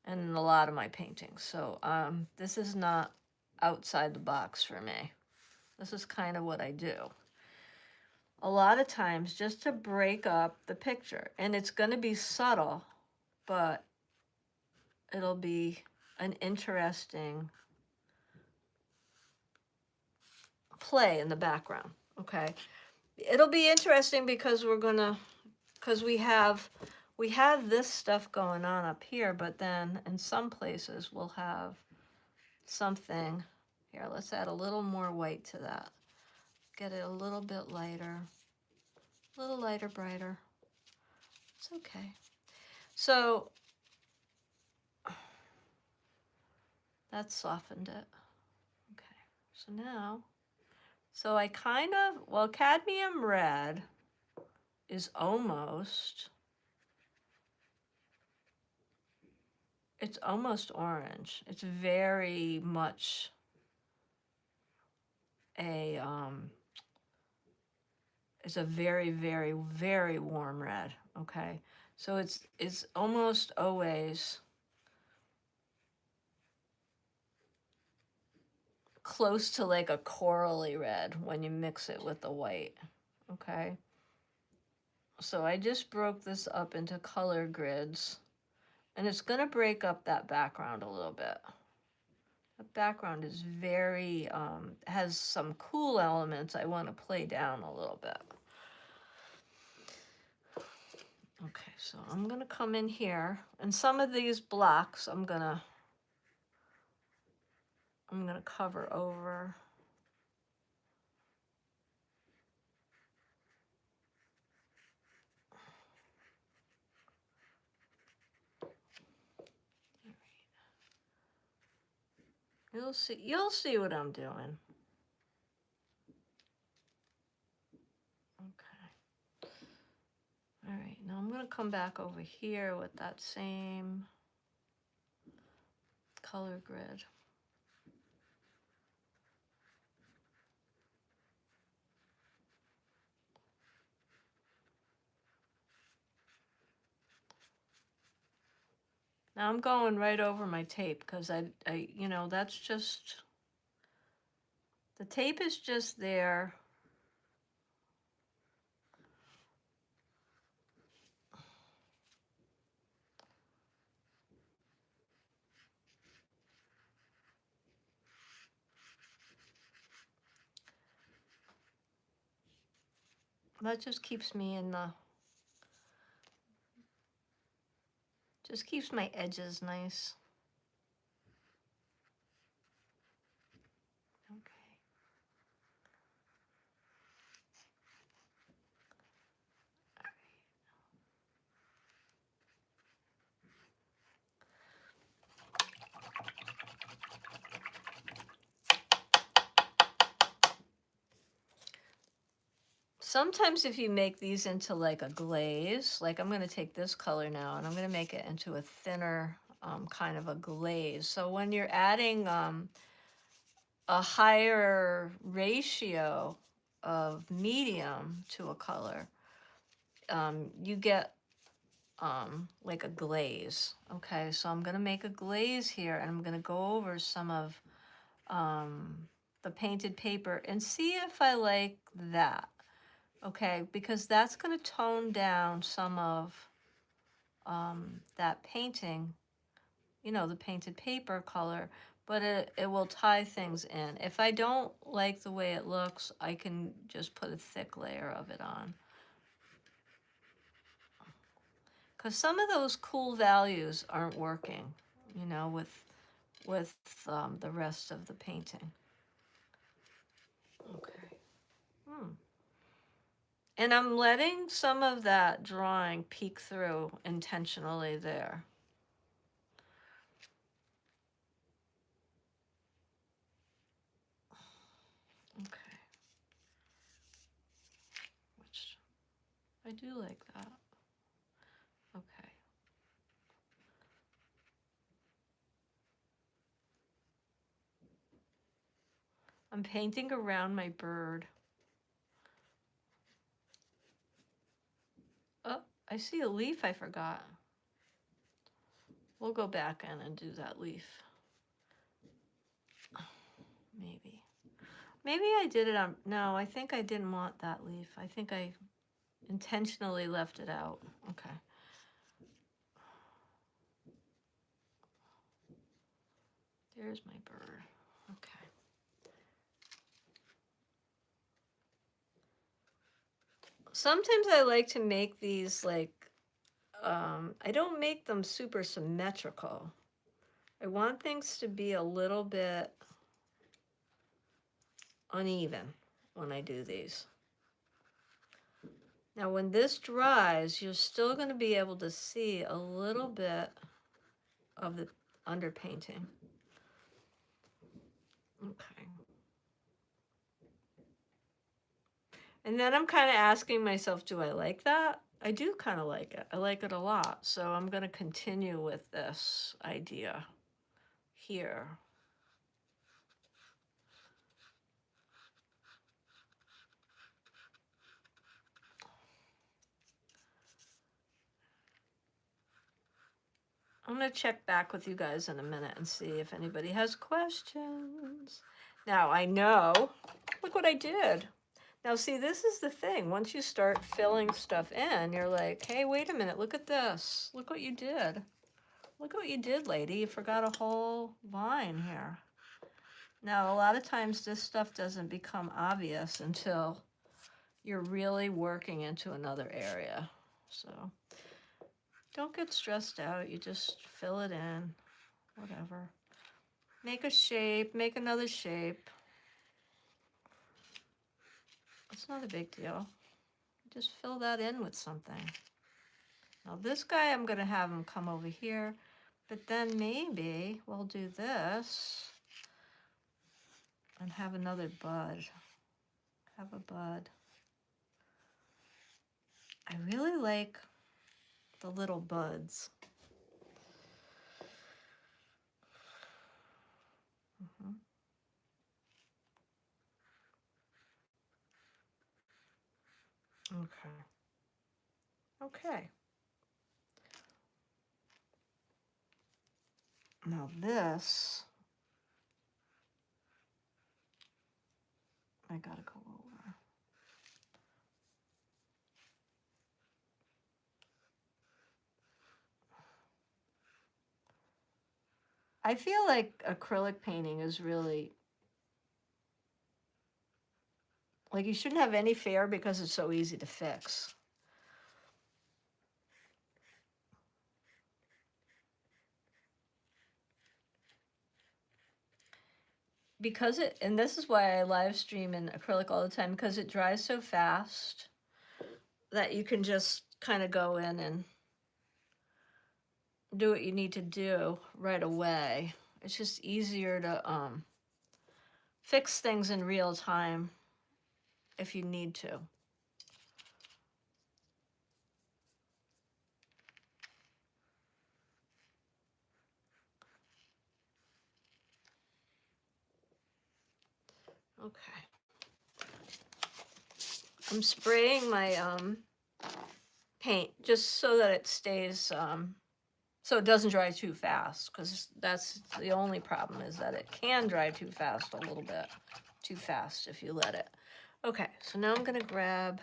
and in a lot of my paintings. So this is not outside the box for me. This is kind of what I do. A lot of times just to break up the picture. And it's going to be subtle, but it'll be an interesting play in the background, okay? It'll be interesting because we have this stuff going on up here, but then in some places we'll have something. Here, let's add a little more white to that. Get it a little bit lighter. A little lighter, brighter. It's okay. So That softened it. Okay, so now, so I kind of, well, cadmium red is almost, it's almost orange. It's very much a, it's a very, very, very warm red, okay? So it's almost always close to like a corally red when you mix it with the white, okay? So I just broke this up into color grids, and it's gonna break up that background a little bit. The background is very, has some cool elements I wanna play down a little bit. Okay, so I'm gonna come in here, and some of these blocks I'm gonna cover over. You'll see what I'm doing. Okay. All right, now I'm gonna come back over here with that same color grid. Now I'm going right over my tape because I, you know, that's just, the tape is just there. That just keeps me in the, just keeps my edges nice. Okay. Sometimes if you make these into like a glaze, like I'm gonna take this color now and I'm gonna make it into a thinner kind of a glaze. So when you're adding a higher ratio of medium to a color, you get like a glaze. Okay, so I'm gonna make a glaze here, and I'm gonna go over some of the painted paper and see if I like that. Okay, because that's gonna tone down some of that painting, you know, the painted paper color, but it will tie things in. If I don't like the way it looks, I can just put a thick layer of it on. Because some of those cool values aren't working, you know, with the rest of the painting. Okay. And I'm letting some of that drawing peek through intentionally there. Okay. Which I do like that. Okay. I'm painting around my bird. Oh, I see a leaf I forgot. We'll go back in and do that leaf. Maybe. Maybe I did it on, no, I think I didn't want that leaf. I think I intentionally left it out. Okay. There's my bird. Okay. Sometimes I like to make these like, I don't make them super symmetrical. I want things to be a little bit uneven when I do these. Now when this dries, you're still going to be able to see a little bit of the underpainting. Okay. And then I'm kind of asking myself, do I like that? I do kind of like it. I like it a lot. So I'm going to continue with this idea here. I'm going to check back with you guys in a minute and see if anybody has questions. Now I know, look what I did. Now see, this is the thing. Once you start filling stuff in, you're like, hey, wait a minute, look at this. Look what you did. Look what you did, lady. You forgot a whole line here. Now, a lot of times this stuff doesn't become obvious until you're really working into another area. So don't get stressed out. You just fill it in, whatever. Make a shape, make another shape. It's not a big deal. Just fill that in with something. Now this guy, I'm going to have him come over here, but then maybe we'll do this and have another bud. Have a bud. I really like the little buds. Mhm. Okay. Okay. Now this, I gotta go over. I feel like acrylic painting is really, like you shouldn't have any fear because it's so easy to fix. Because it, and this is why I live stream in acrylic all the time, because it dries so fast that you can just kind of go in and do what you need to do right away. It's just easier to fix things in real time if you need to. Okay. I'm spraying my paint just so that it stays, so it doesn't dry too fast, because that's the only problem, is that it can dry too fast, a little bit too fast if you let it. Okay, so now I'm gonna grab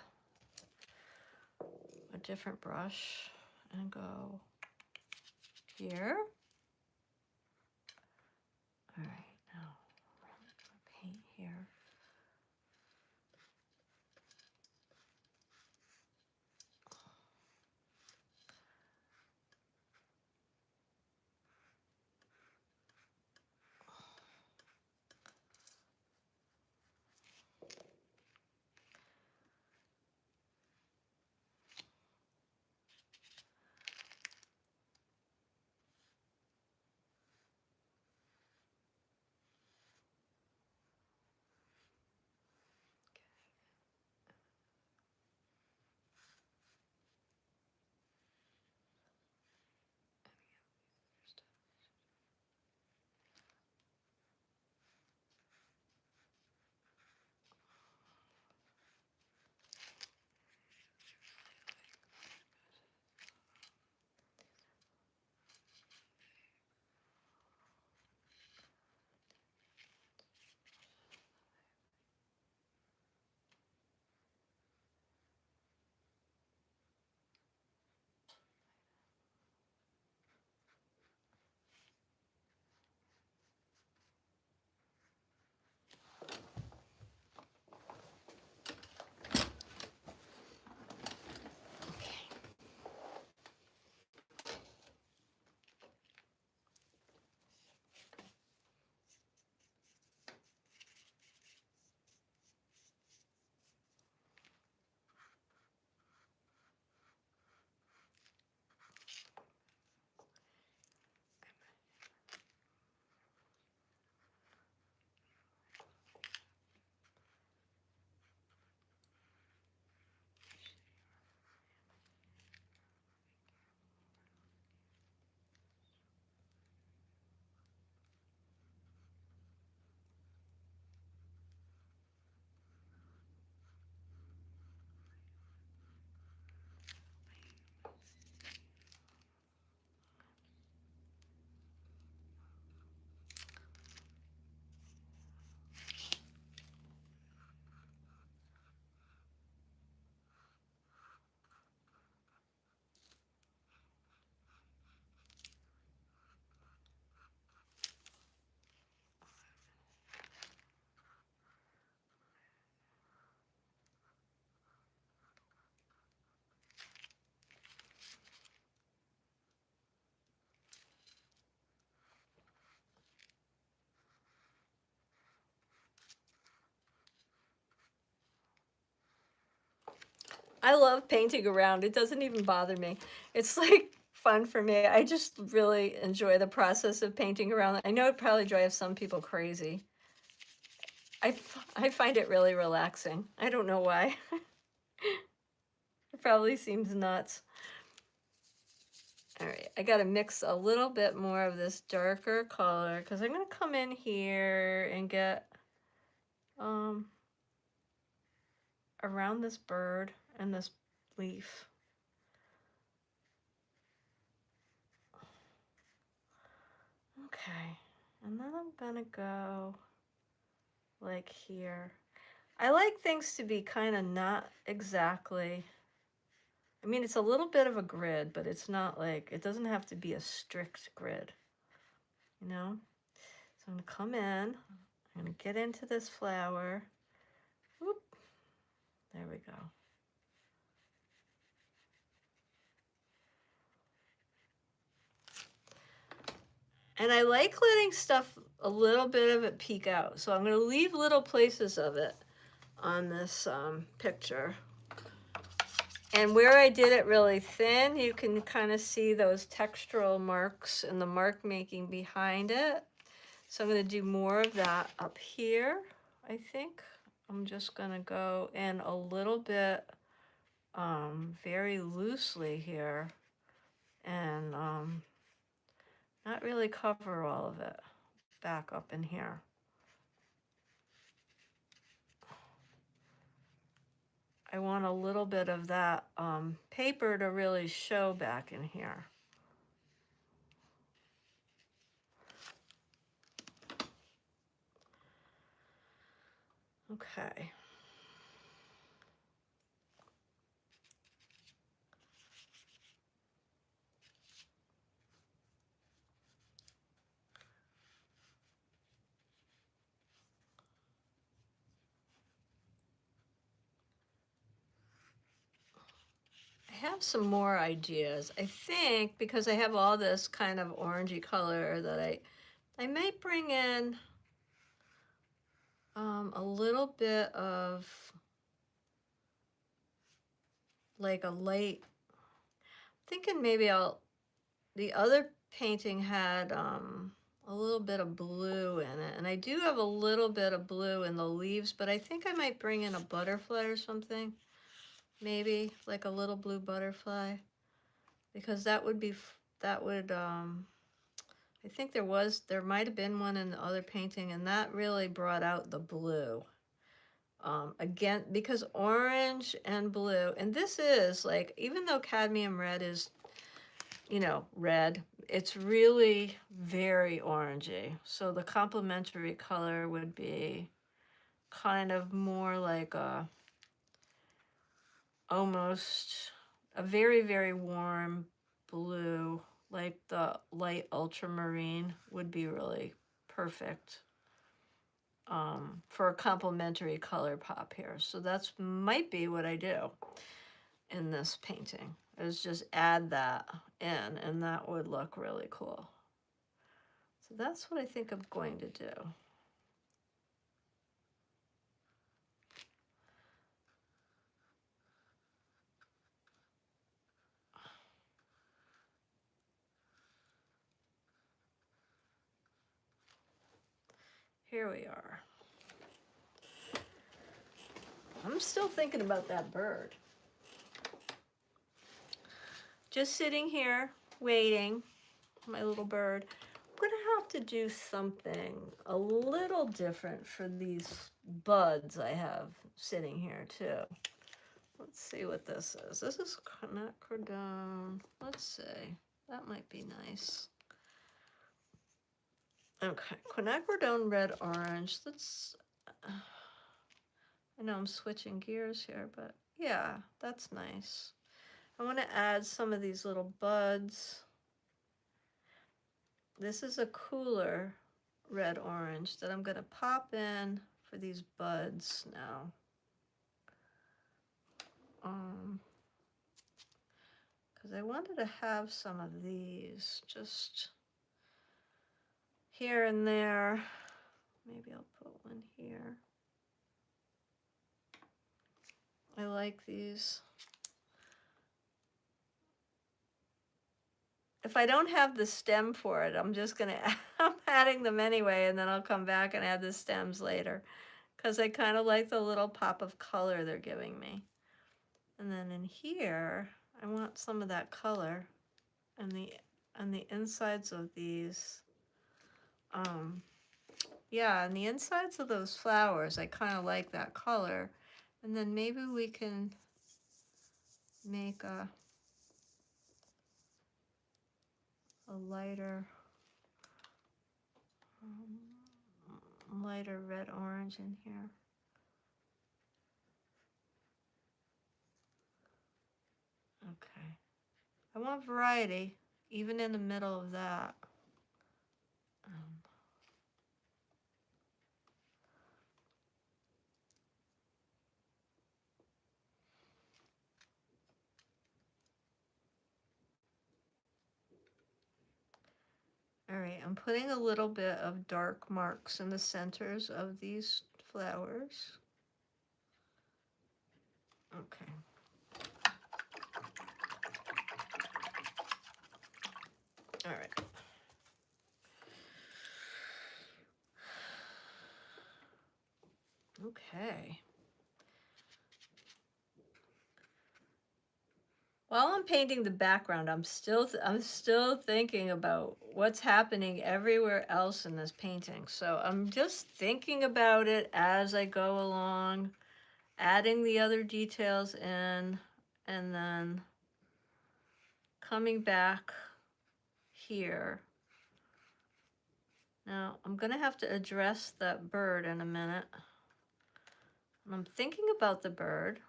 a different brush and go here. All right, now paint here. I love painting around. It doesn't even bother me. It's like fun for me. I just really enjoy the process of painting around. I know it probably drives some people crazy. I find it really relaxing. I don't know why. It probably seems nuts. All right, I got to mix a little bit more of this darker color because I'm going to come in here and get around this bird and this leaf. Okay, and then I'm going to go like here. I like things to be kind of not exactly, I mean, it's a little bit of a grid, but it's not like, it doesn't have to be a strict grid, you know? So I'm gonna come in, I'm gonna get into this flower. Whoop, there we go. And I like letting stuff, a little bit of it peek out. So I'm gonna leave little places of it on this picture. And where I did it really thin, you can kind of see those textural marks and the mark making behind it. So I'm going to do more of that up here, I think. I'm just going to go in a little bit very loosely here and not really cover all of it back up in here. I want a little bit of that paper to really show back in here. Okay. I have some more ideas. I think because I have all this kind of orangey color that I might bring in a little bit of like a light, thinking maybe the other painting had a little bit of blue in it, and I do have a little bit of blue in the leaves, but I think I might bring in a butterfly or something, maybe like a little blue butterfly, because that would be, I think there might have been one in the other painting, and that really brought out the blue. Again, because orange and blue, and this is like, even though cadmium red is, you know, red, it's really very orangey. So the complementary color would be kind of more like almost a very, very warm blue, like the light ultramarine would be really perfect for a complementary color pop here. So that's might be what I do in this painting, is just add that in, and that would look really cool. So that's what I think I'm going to do. Here we are. I'm still thinking about that bird. Just sitting here waiting, my little bird. I'm gonna have to do something a little different for these buds I have sitting here too. Let's see what this is. This is quinacridone. Let's see. That might be nice. Okay, quinacridone red orange. Let's. I know I'm switching gears here, but yeah, that's nice. I want to add some of these little buds. This is a cooler red orange that I'm going to pop in for these buds now. Because I wanted to have some of these just here and there. Maybe I'll put one here. I like these. if I don't have the stem for it, I'm just gonna, I'm adding them anyway, and then I'll come back and add the stems later. Because I kind of like the little pop of color they're giving me. And then in here, I want some of that color and the insides of these. Yeah, and the insides of those flowers, I kind of like that color. And then maybe we can make a lighter, lighter red orange in here. Okay. I want variety, even in the middle of that. All right, I'm putting a little bit of dark marks in the centers of these flowers. Okay. All right. Okay. While I'm painting the background, I'm still thinking about what's happening everywhere else in this painting. So I'm just thinking about it as I go along, adding the other details in, and then coming back here. Now I'm gonna have to address that bird in a minute. And I'm thinking about the bird.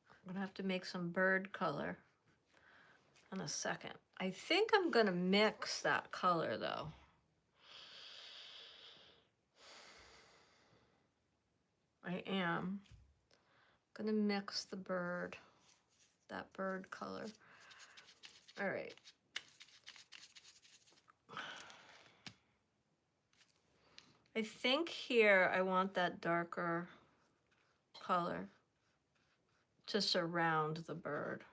I'm gonna have to make some bird color in a second. I think I'm gonna mix that color though. I am gonna mix the bird, that bird color. All right. I think here I want that darker color to surround the bird.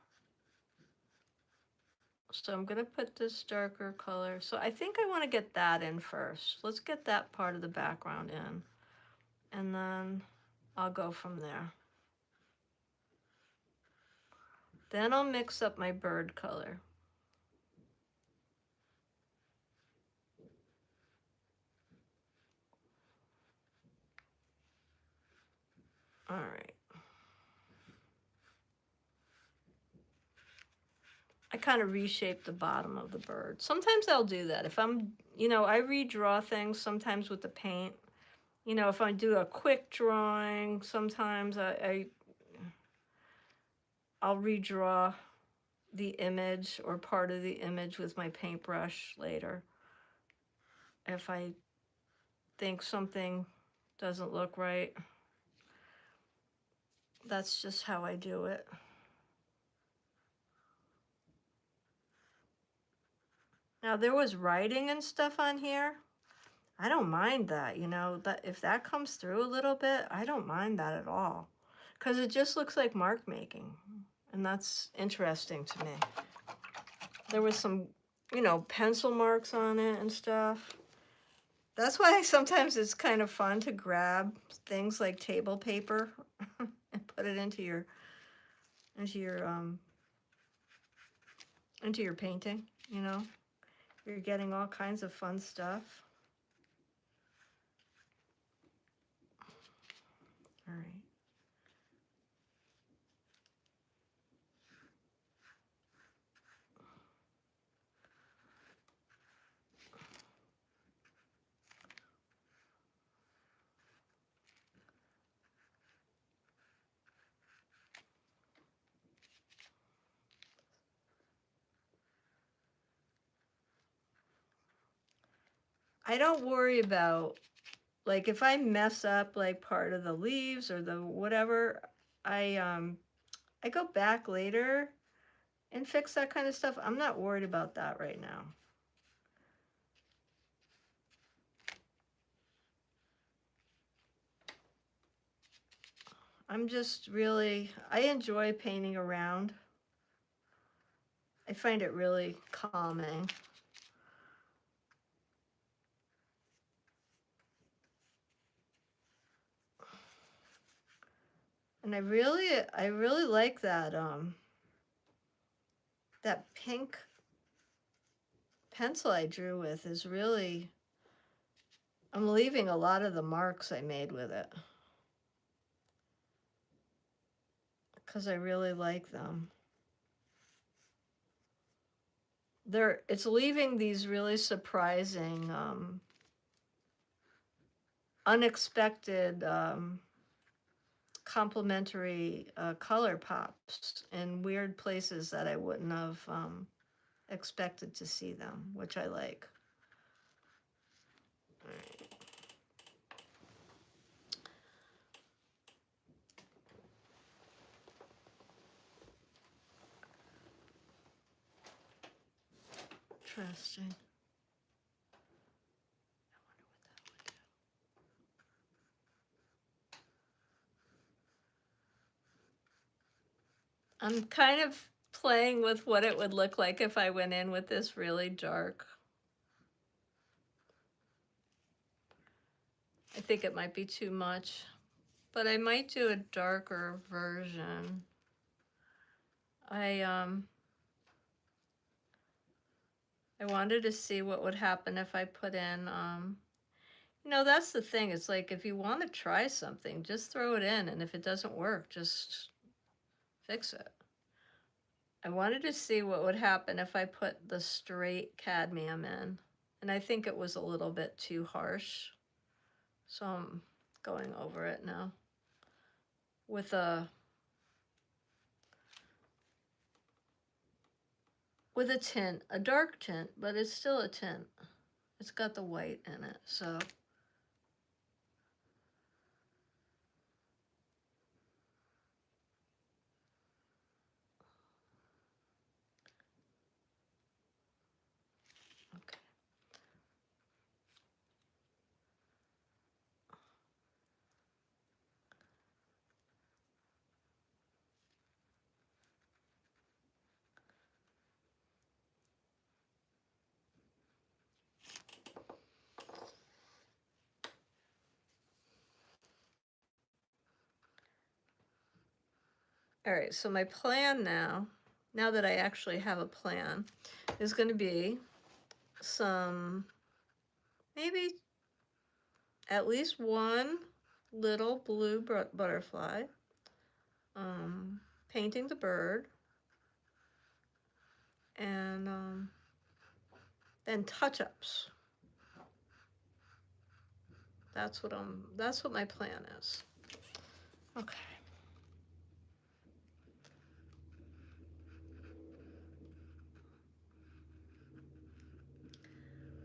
So I'm gonna put this darker color. So I think I wanna get that in first. Let's get that part of the background in. And then I'll go from there. Then I'll mix up my bird color. All right. I kind of reshape the bottom of the bird. Sometimes I'll do that. If I'm, I redraw things sometimes with the paint. If I do a quick drawing, sometimes I'll redraw the image or part of the image with my paintbrush later. If I think something doesn't look right, that's just how I do it. Now there was writing and stuff on here. I don't mind that, that if that comes through a little bit, I don't mind that at all. Because it just looks like mark making. And that's interesting to me. There was some, pencil marks on it and stuff. That's why sometimes it's kind of fun to grab things like table paper and put it into your painting, You're getting all kinds of fun stuff. All right. I don't worry about, like, if I mess up like part of the leaves or the whatever, I go back later and fix that kind of stuff. I'm not worried about that right now. I'm just really, I enjoy painting around. I find it really calming. And I really like that that pink pencil I drew with is really, I'm leaving a lot of the marks I made with it because I really like them. It's leaving these really surprising, unexpected, complementary color pops in weird places that I wouldn't have expected to see them, which I like. All right. Interesting. I'm kind of playing with what it would look like if I went in with this really dark. I think it might be too much, but I might do a darker version. I wanted to see what would happen if I put in, you know, that's the thing. It's like if you want to try something, just throw it in, and if it doesn't work, just fix it. I wanted to see what would happen if I put the straight cadmium in, and I think it was a little bit too harsh, so I'm going over it now with a tint, a dark tint, but it's still a tint. It's got the white in it, so. Okay. All right, so my plan now that I actually have a plan, is going to be some, maybe at least one little blue butterfly, painting the bird, and then touch-ups. That's what my plan is. Okay.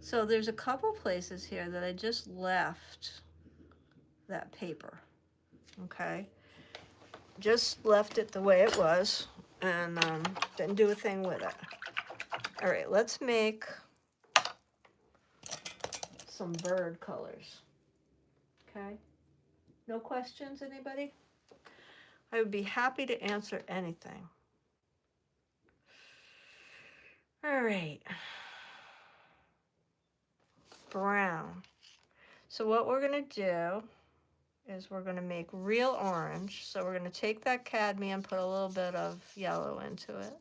So there's a couple places here that I just left that paper, okay? Just left it the way it was, and didn't do a thing with it. All right, let's make some bird colors, okay? No questions, anybody? I would be happy to answer anything. All right. Brown. So what we're gonna do is we're gonna make real orange. So we're gonna take that cadmium, put a little bit of yellow into it,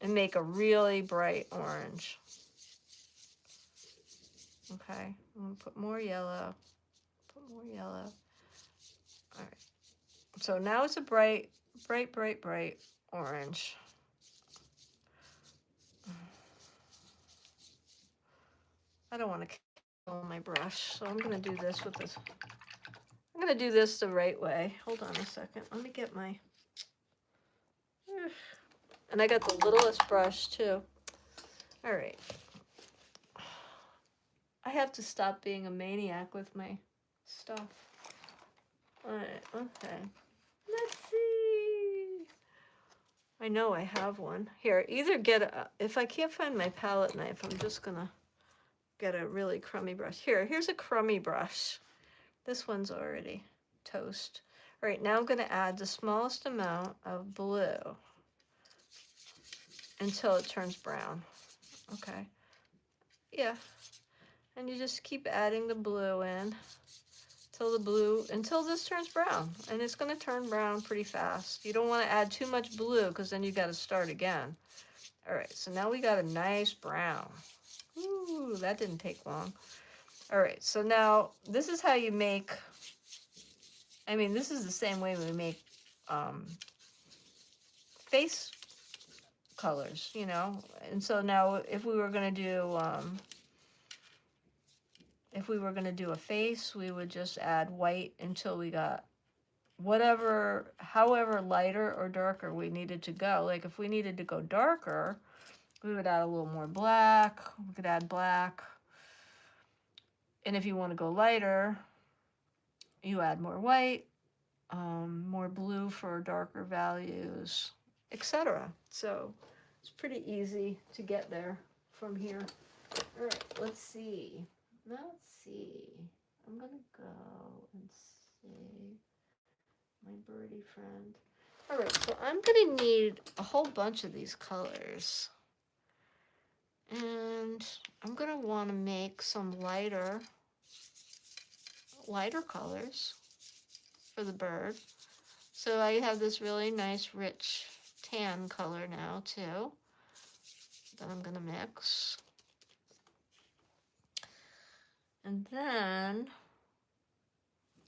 and make a really bright orange. Okay, I'm gonna put more yellow, All right, so now it's a bright orange. I don't want to kill my brush, so I'm gonna do this with this. I'm gonna do this the right way. Hold on a second, let me get my, and I got the littlest brush too. All right. I have to stop being a maniac with my stuff. All right, okay. Let's see. I know I have one. Here, either get a, if I can't find my palette knife, I'm just gonna get a really crummy brush. Here's a crummy brush. This one's already toast. All right, now I'm gonna add the smallest amount of blue. until it turns brown. Okay. Yeah. And you just keep adding the blue in until this turns brown. And it's going to turn brown pretty fast. You don't want to add too much blue because then you got to start again. All right, so now we got a nice brown. Ooh, that didn't take long. All right, so now this is how you make, I mean, this is the same way we make face colors, you know. And so now if we were going to do, a face, we would just add white until we got however lighter or darker we needed to go. Like if we needed to go darker, we would add a little more black. We could add black. And if you want to go lighter, you add more white, more blue for darker values, etc. So it's pretty easy to get there from here. All right, let's see. I'm going to go and see my birdie friend. All right, so I'm going to need a whole bunch of these colors. And I'm going to want to make some lighter colors for the bird. So I have this really nice rich tan color now too that I'm going to mix. And then,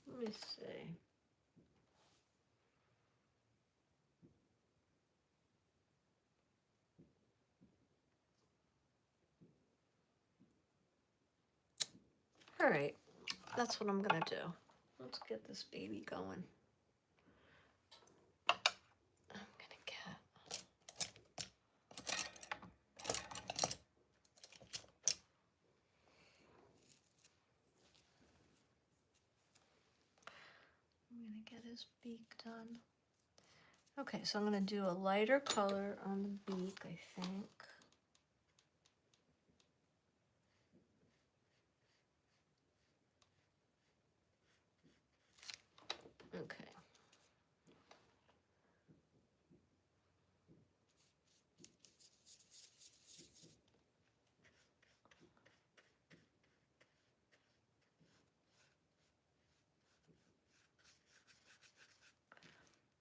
let me see. All right, that's what I'm going to do. Let's get this baby going. I'm going to get his beak done. Okay, so I'm going to do a lighter color on the beak, I think. Okay.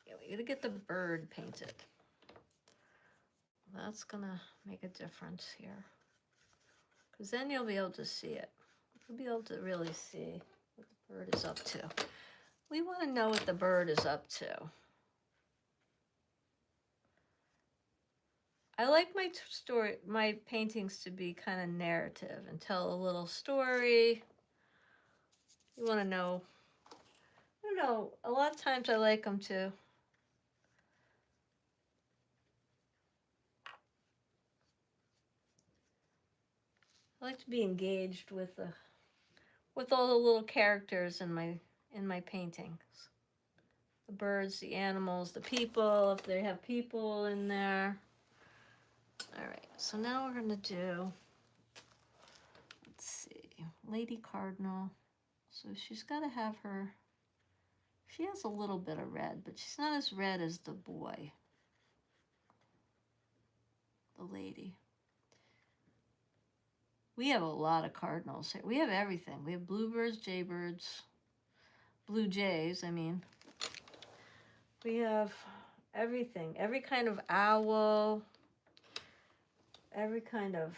Yeah, we gotta get the bird painted. That's gonna make a difference here. Because then you'll be able to see it. You'll be able to really see what the bird is up to. We want to know what the bird is up to. I like my paintings to be kind of narrative and tell a little story. You want to know, I don't know, a lot of times I like them to be engaged with all the little characters in my paintings. The birds, the animals, the people, if they have people in there. All right, so now we're gonna do, let's see, Lady Cardinal. So she's gotta have she has a little bit of red, but she's not as red as the boy, the lady. We have a lot of cardinals here. We have everything. We have bluebirds, jaybirds, blue jays, I mean. We have everything, every kind of owl, every kind of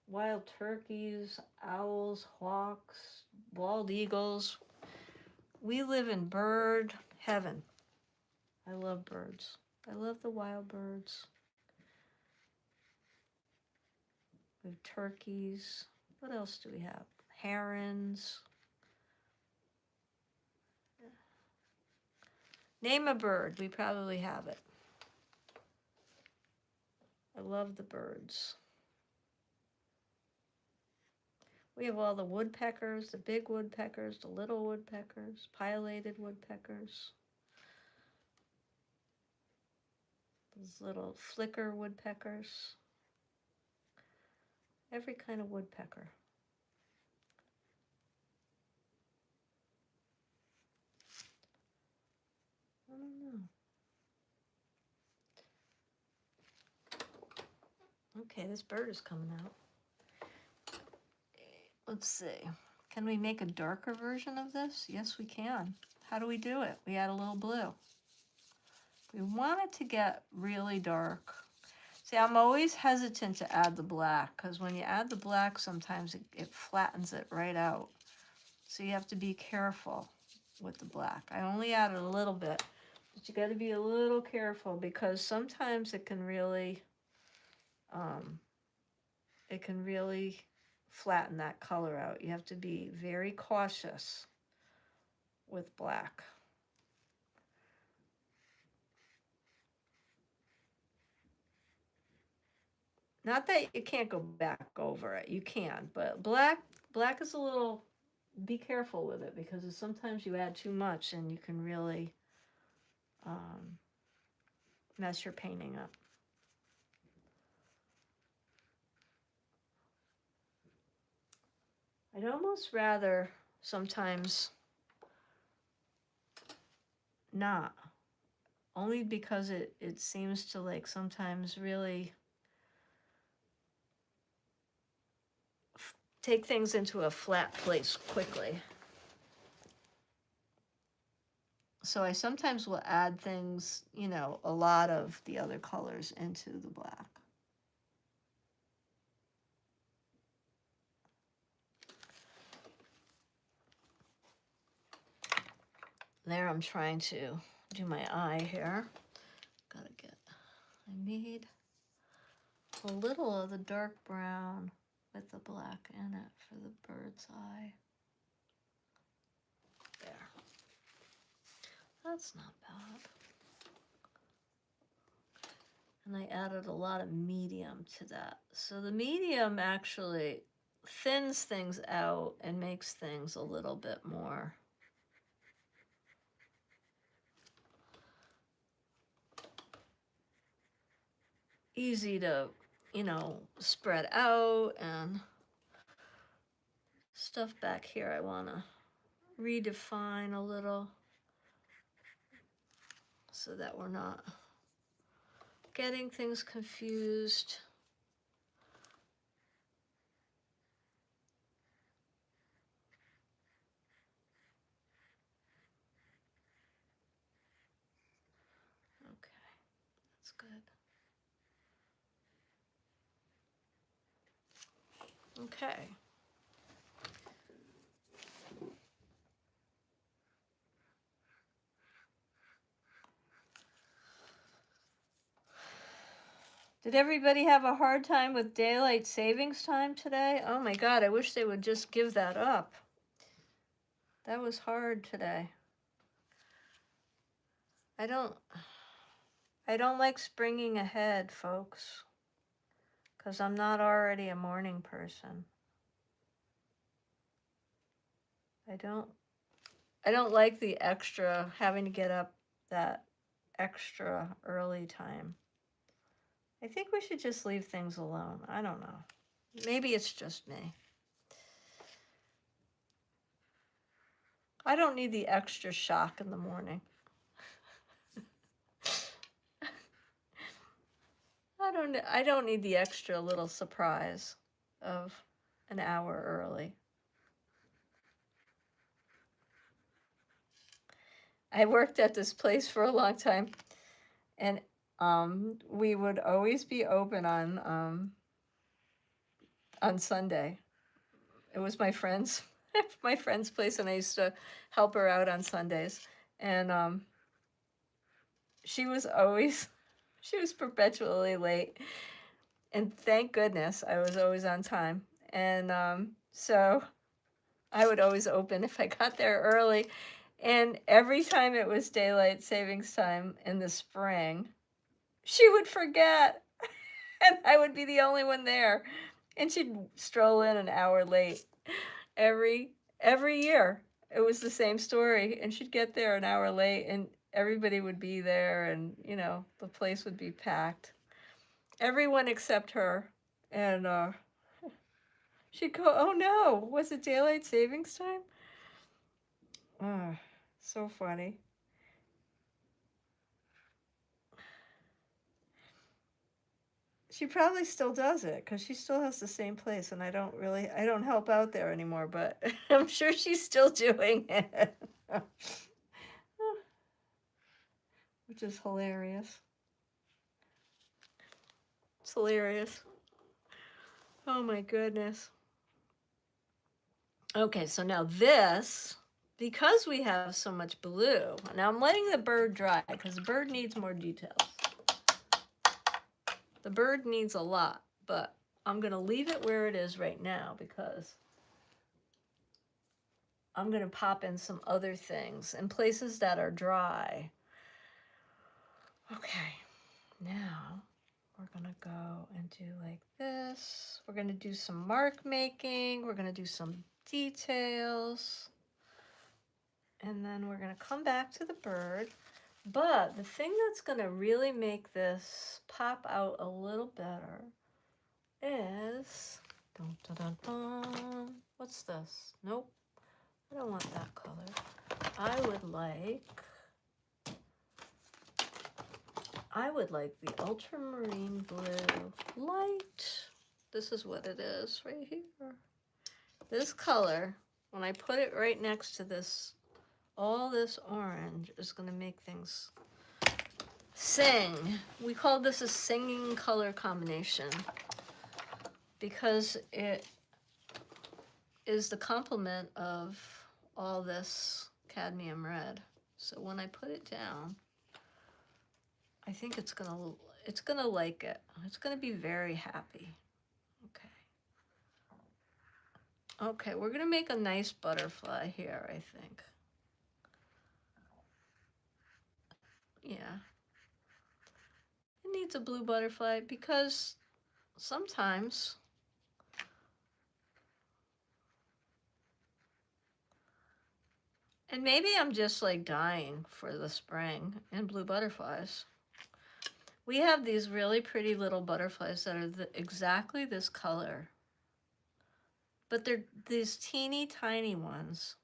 wild turkeys, owls, hawks, bald eagles. We live in bird heaven. I love birds. I love the wild birds. We have turkeys. What else do we have? Herons. Name a bird. We probably have it. I love the birds. We have all the woodpeckers, the big woodpeckers, the little woodpeckers, pileated woodpeckers. Those little flicker woodpeckers. Every kind of woodpecker. I don't know. Okay, this bird is coming out. Let's see. Can we make a darker version of this? Yes, we can. How do we do it? We add a little blue. We want it to get really dark. See, I'm always hesitant to add the black because when you add the black, sometimes it flattens it right out. So you have to be careful with the black. I only added a little bit, but you got to be a little careful because sometimes it can really flatten that color out. You have to be very cautious with black. Not that you can't go back over it. You can, but black is a little, be careful with it because sometimes you add too much and you can really mess your painting up. I'd almost rather sometimes not, only because it seems to like sometimes really take things into a flat place quickly. So I sometimes will add things, you know, a lot of the other colors into the black. There I'm trying to do my eye here. I need a little of the dark brown with the black in it for the bird's eye. There. That's not bad. And I added a lot of medium to that. So the medium actually thins things out and makes things a little bit more easy to, you know, spread out, and stuff back here I want to redefine a little so that we're not getting things confused. Okay, that's good. Okay. Did everybody have a hard time with daylight savings time today? Oh my God, I wish they would just give that up. That was hard today. I don't like springing ahead, folks, because I'm not already a morning person. I don't like the extra, having to get up that extra early time. I think we should just leave things alone. I don't know. Maybe it's just me. I don't need the extra shock in the morning. I don't need the extra little surprise of an hour early. I worked at this place for a long time, and we would always be open on Sunday. It was my friend's place, and I used to help her out on Sundays. And she was perpetually late. And thank goodness I was always on time. And so I would always open if I got there early. And every time it was daylight savings time in the spring, she would forget. And I would be the only one there. And she'd stroll in an hour late. Every year it was the same story. And she'd get there an hour late, and everybody would be there, and, you know, the place would be packed. Everyone except her. And she'd go, "Oh no, was it daylight savings time?" So funny. She probably still does it because she still has the same place, and I don't help out there anymore, but I'm sure she's still doing it. Which is hilarious. It's hilarious. Oh my goodness. Okay, so now this, because we have so much blue, now I'm letting the bird dry because the bird needs more details. The bird needs a lot, but I'm going to leave it where it is right now because I'm going to pop in some other things in places that are dry. Okay, now we're going to go and do like this. We're going to do some mark making. We're going to do some details. And then we're going to come back to the bird. But the thing that's going to really make this pop out a little better is, dun, dun, dun, dun. What's this? Nope, I don't want that color. I would like the ultramarine blue light. This is what it is right here. This color, when I put it right next to this, all this orange is going to make things sing. We call this a singing color combination because it is the complement of all this cadmium red. So when I put it down, I think it's gonna like it. It's gonna be very happy. Okay. Okay, we're gonna make a nice butterfly here, I think. Yeah. It needs a blue butterfly because sometimes and maybe I'm just like dying for the spring and blue butterflies. We have these really pretty little butterflies that are exactly this color. But they're these teeny tiny ones.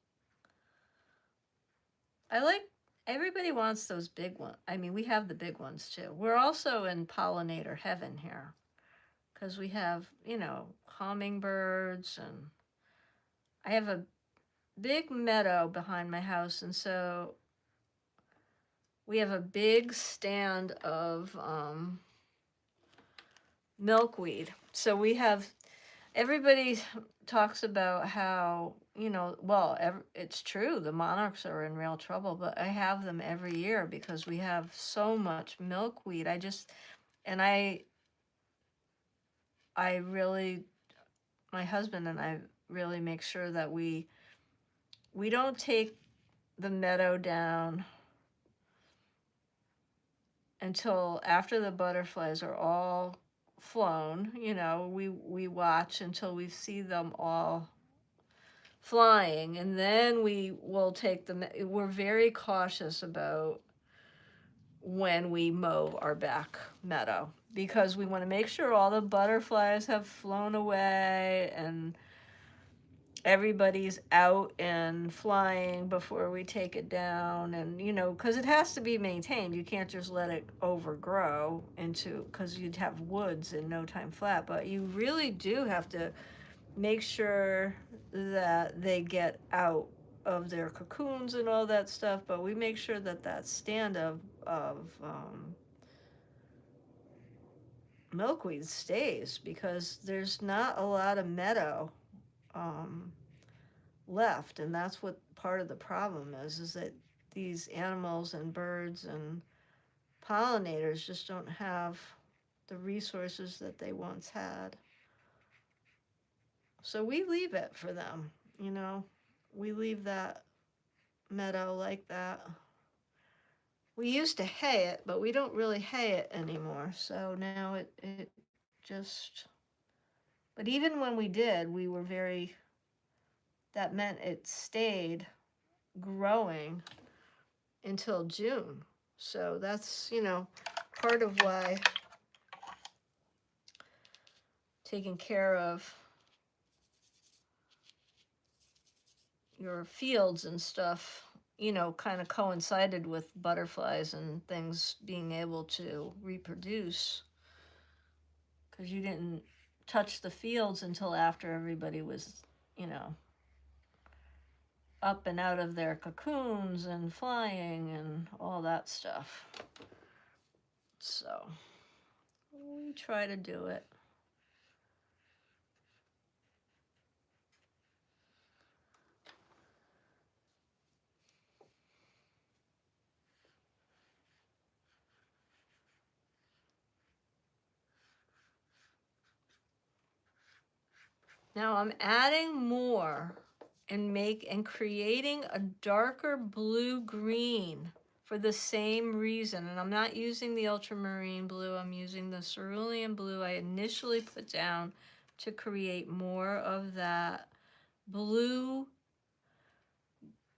Everybody wants those big ones. I mean, we have the big ones too. We're also in pollinator heaven here because we have, hummingbirds, and I have a big meadow behind my house, and so we have a big stand of milkweed. So we have, everybody talks about how, it's true, the monarchs are in real trouble, but I have them every year because we have so much milkweed. My husband and I really make sure that we don't take the meadow down until after the butterflies are all flown. We watch until we see them all flying, and then we will take them. We're very cautious about when we mow our back meadow because we want to make sure all the butterflies have flown away and everybody's out and flying before we take it down. And because it has to be maintained, you can't just let it overgrow because you'd have woods in no time flat. But you really do have to make sure that they get out of their cocoons and all that stuff. But we make sure that stand of milkweed stays because there's not a lot of meadow left, and that's what part of the problem is that these animals and birds and pollinators just don't have the resources that they once had. So we leave it for them, we leave that meadow like that. We used to hay it, but we don't really hay it anymore. So now it just, but even when we did, we were that meant it stayed growing until June. So that's, part of why taking care of your fields and stuff, kind of coincided with butterflies and things being able to reproduce. because you didn't touch the fields until after everybody was, you know, up and out of their cocoons and flying and all that stuff. So we try to do it. Now I'm adding more and creating a darker blue green for the same reason. And I'm not using the ultramarine blue, I'm using the cerulean blue I initially put down to create more of that blue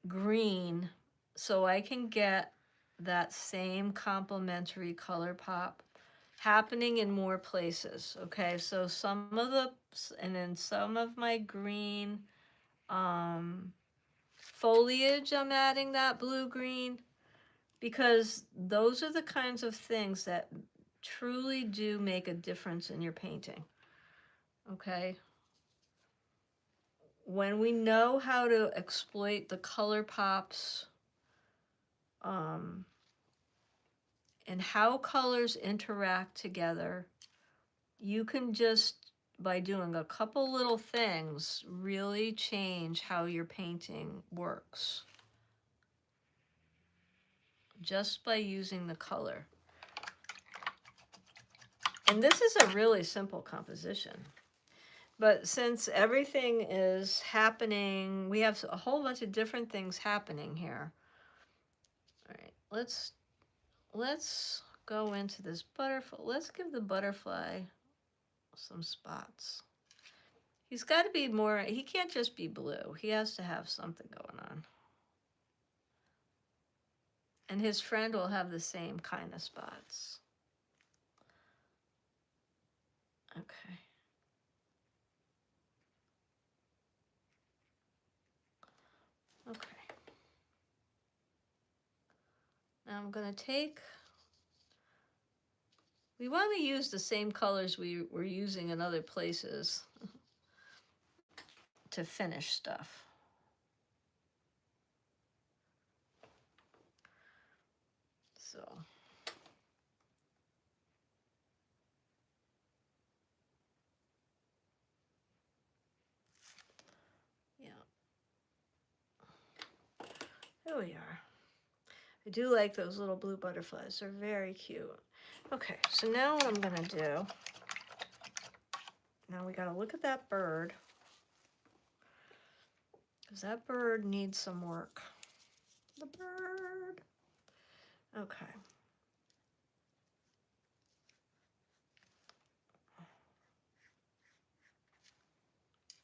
green so I can get that same complementary color pop happening in more places. Okay, so and then some of my green foliage, I'm adding that blue green, because those are the kinds of things that truly do make a difference in your painting. Okay, when we know how to exploit the color pops and how colors interact together, you can just, by doing a couple little things, really change how your painting works. Just by using the color. And this is a really simple composition. But since everything is happening, we have a whole bunch of different things happening here. All right, let's go into this butterfly. Let's give the butterfly some spots. He's got to be more, he can't just be blue. He has to have something going on. And his friend will have the same kind of spots. Okay. Okay. Now I'm going to take, we want to use the same colors we were using in other places to finish stuff. So. Yeah. There we are. I do like those little blue butterflies. They're very cute. Okay, so now what I'm going to do, now we got to look at that bird, because that bird needs some work. The bird. Okay.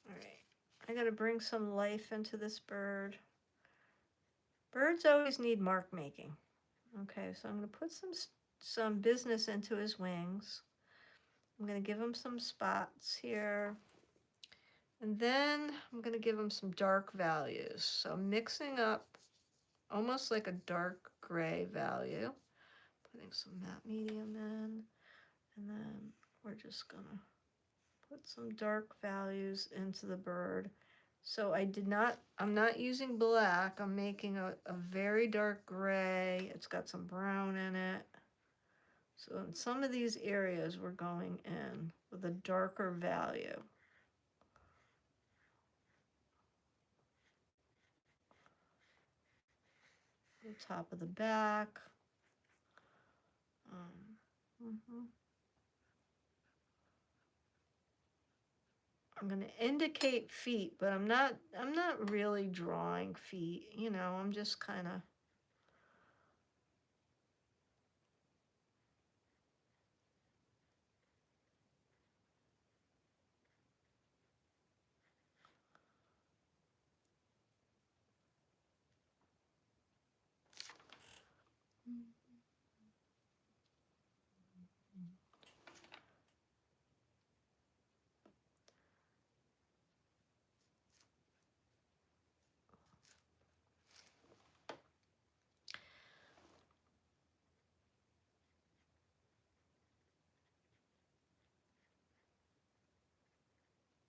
All right. I got to bring some life into this bird. Birds always need mark making. Okay, so I'm going to put some business into his wings. I'm going to give him some spots here. And then I'm going to give him some dark values. So I'm mixing up almost like a dark gray value. Putting some matte medium in. And then we're just going to put some dark values into the bird. So I'm not using black. I'm making a very dark gray. It's got some brown in it. So in some of these areas, we're going in with a darker value. The top of the back. I'm going to indicate feet, but I'm not really drawing feet. You know, I'm just kind of.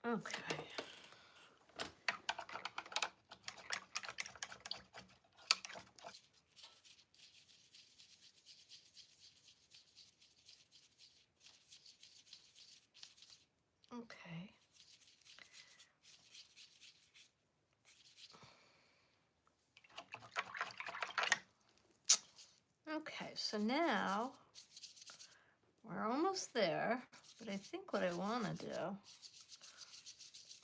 Okay. Okay. Okay, so now we're almost there, but I think what I want to do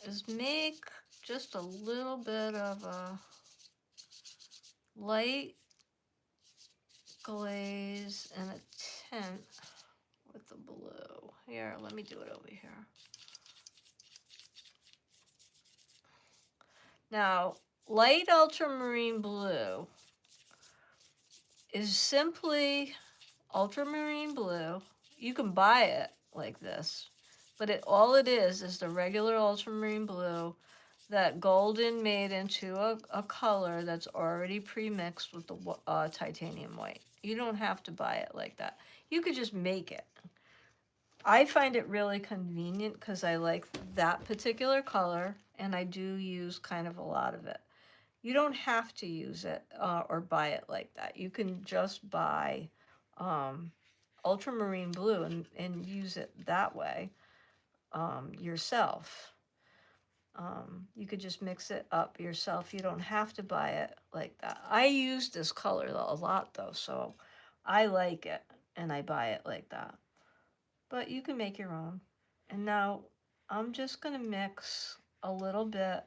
is make just a little bit of a light glaze and a tint with the blue. Here, let me do it over here. Now, light ultramarine blue is simply ultramarine blue. You can buy it like this, but all it is the regular ultramarine blue that Golden made into a color that's already pre-mixed with the titanium white. You don't have to buy it like that. You could just make it. I find it really convenient because I like that particular color, and I do use kind of a lot of it. You don't have to use it or buy it like that. You can just buy ultramarine blue and use it that way yourself. You could just mix it up yourself. You don't have to buy it like that. I use this color a lot though, so I like it and I buy it like that. But you can make your own. And now I'm just gonna mix a little bit.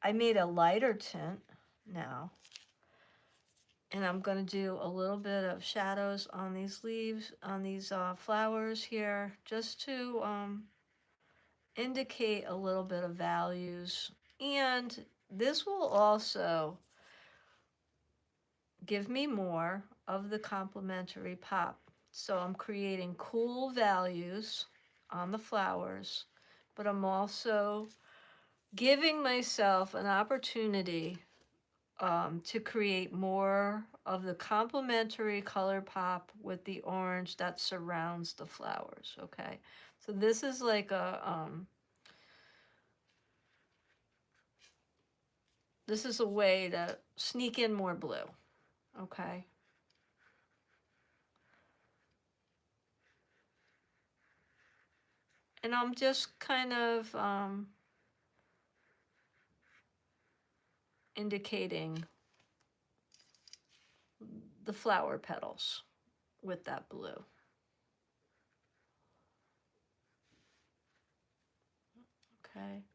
I made a lighter tint now. And I'm gonna do a little bit of shadows on these leaves, on these flowers here, just to indicate a little bit of values. And this will also give me more of the complementary pop. So I'm creating cool values on the flowers, but I'm also giving myself an opportunity to create more of the complementary color pop with the orange that surrounds the flowers, okay? So this is like this is a way to sneak in more blue, okay? And I'm just kind of indicating the flower petals with that blue. Okay.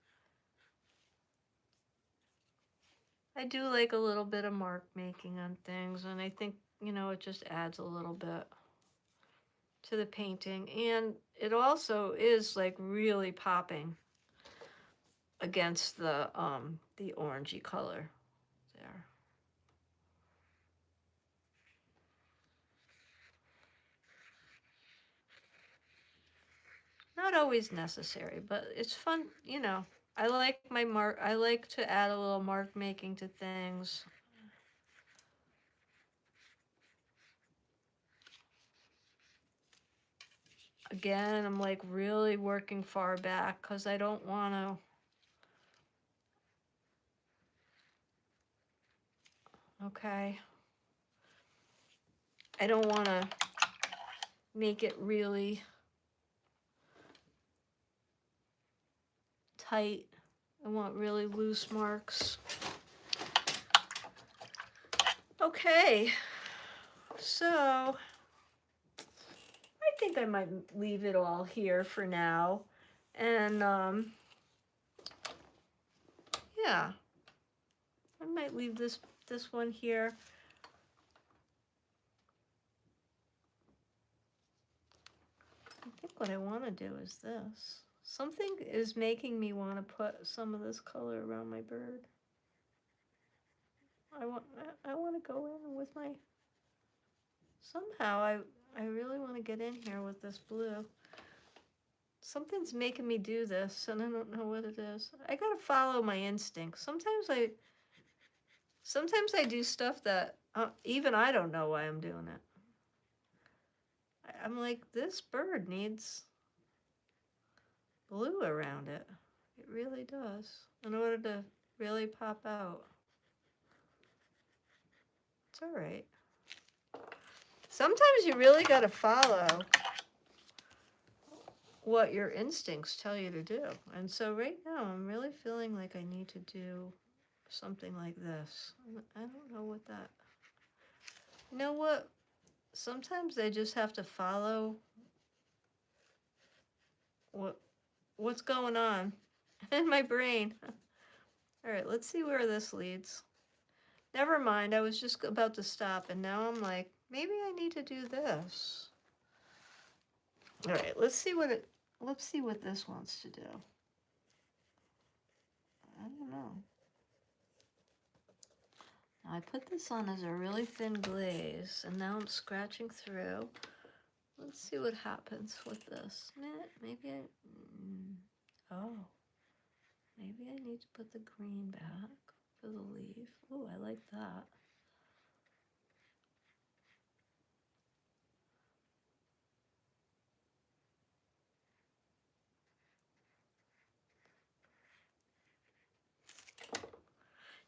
I do like a little bit of mark making on things, and I think, you know, it just adds a little bit to the painting. And it also is like really popping against the orangey color there. Not always necessary, but it's fun, you know. I like I like to add a little mark making to things. Again, I'm like really working far back because I don't want to. Okay. I don't want to make it really tight. I want really loose marks. Okay. So I think I might leave it all here for now. And yeah. I might leave this one here. I think what I want to do is this. Something is making me want to put some of this color around my bird. I want to go in with my, somehow I really want to get in here with this blue. Something's making me do this and I don't know what it is. I gotta follow my instincts. Sometimes I do stuff that even I don't know why I'm doing it. I'm like, this bird needs blue around it. It really does. In order to really pop out. It's all right. Sometimes you really got to follow what your instincts tell you to do. And so right now I'm really feeling like I need to do something like this. I don't know what that... You know what? Sometimes I just have to follow what's going on in my brain. All right, let's see where this leads. Never mind, I was just about to stop, and now I'm like, maybe I need to do this. All right, let's see what this wants to do. I don't know. Now I put this on as a really thin glaze, and now I'm scratching through. Let's see what happens with this. Maybe oh, maybe I need to put the green back for the leaf. Oh, I like that.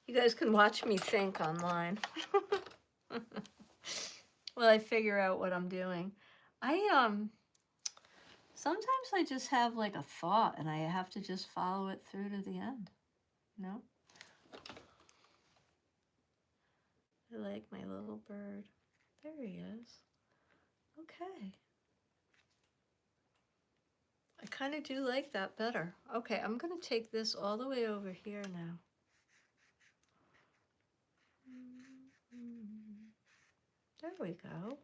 You guys can watch me think online. Well, I figure out what I'm doing. Sometimes I just have like a thought and I have to just follow it through to the end, you know? I like my little bird. There he is. Okay. I kind of do like that better. Okay, I'm going to take this all the way over here now. There we go.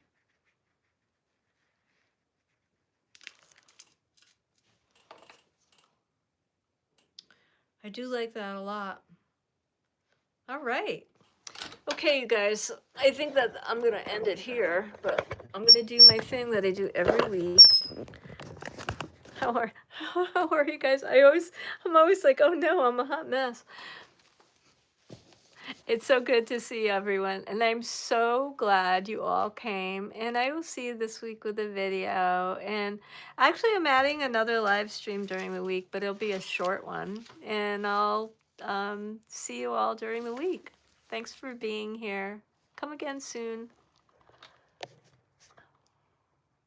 I do like that a lot. All right. Okay, you guys, I think that I'm going to end it here, but I'm going to do my thing that I do every week. How are you guys? I'm always like, oh no, I'm a hot mess. It's so good to see everyone, and I'm so glad you all came, and I will see you this week with a video. And actually I'm adding another live stream during the week, but it'll be a short one, and I'll see you all during the week. Thanks for being here. Come again soon.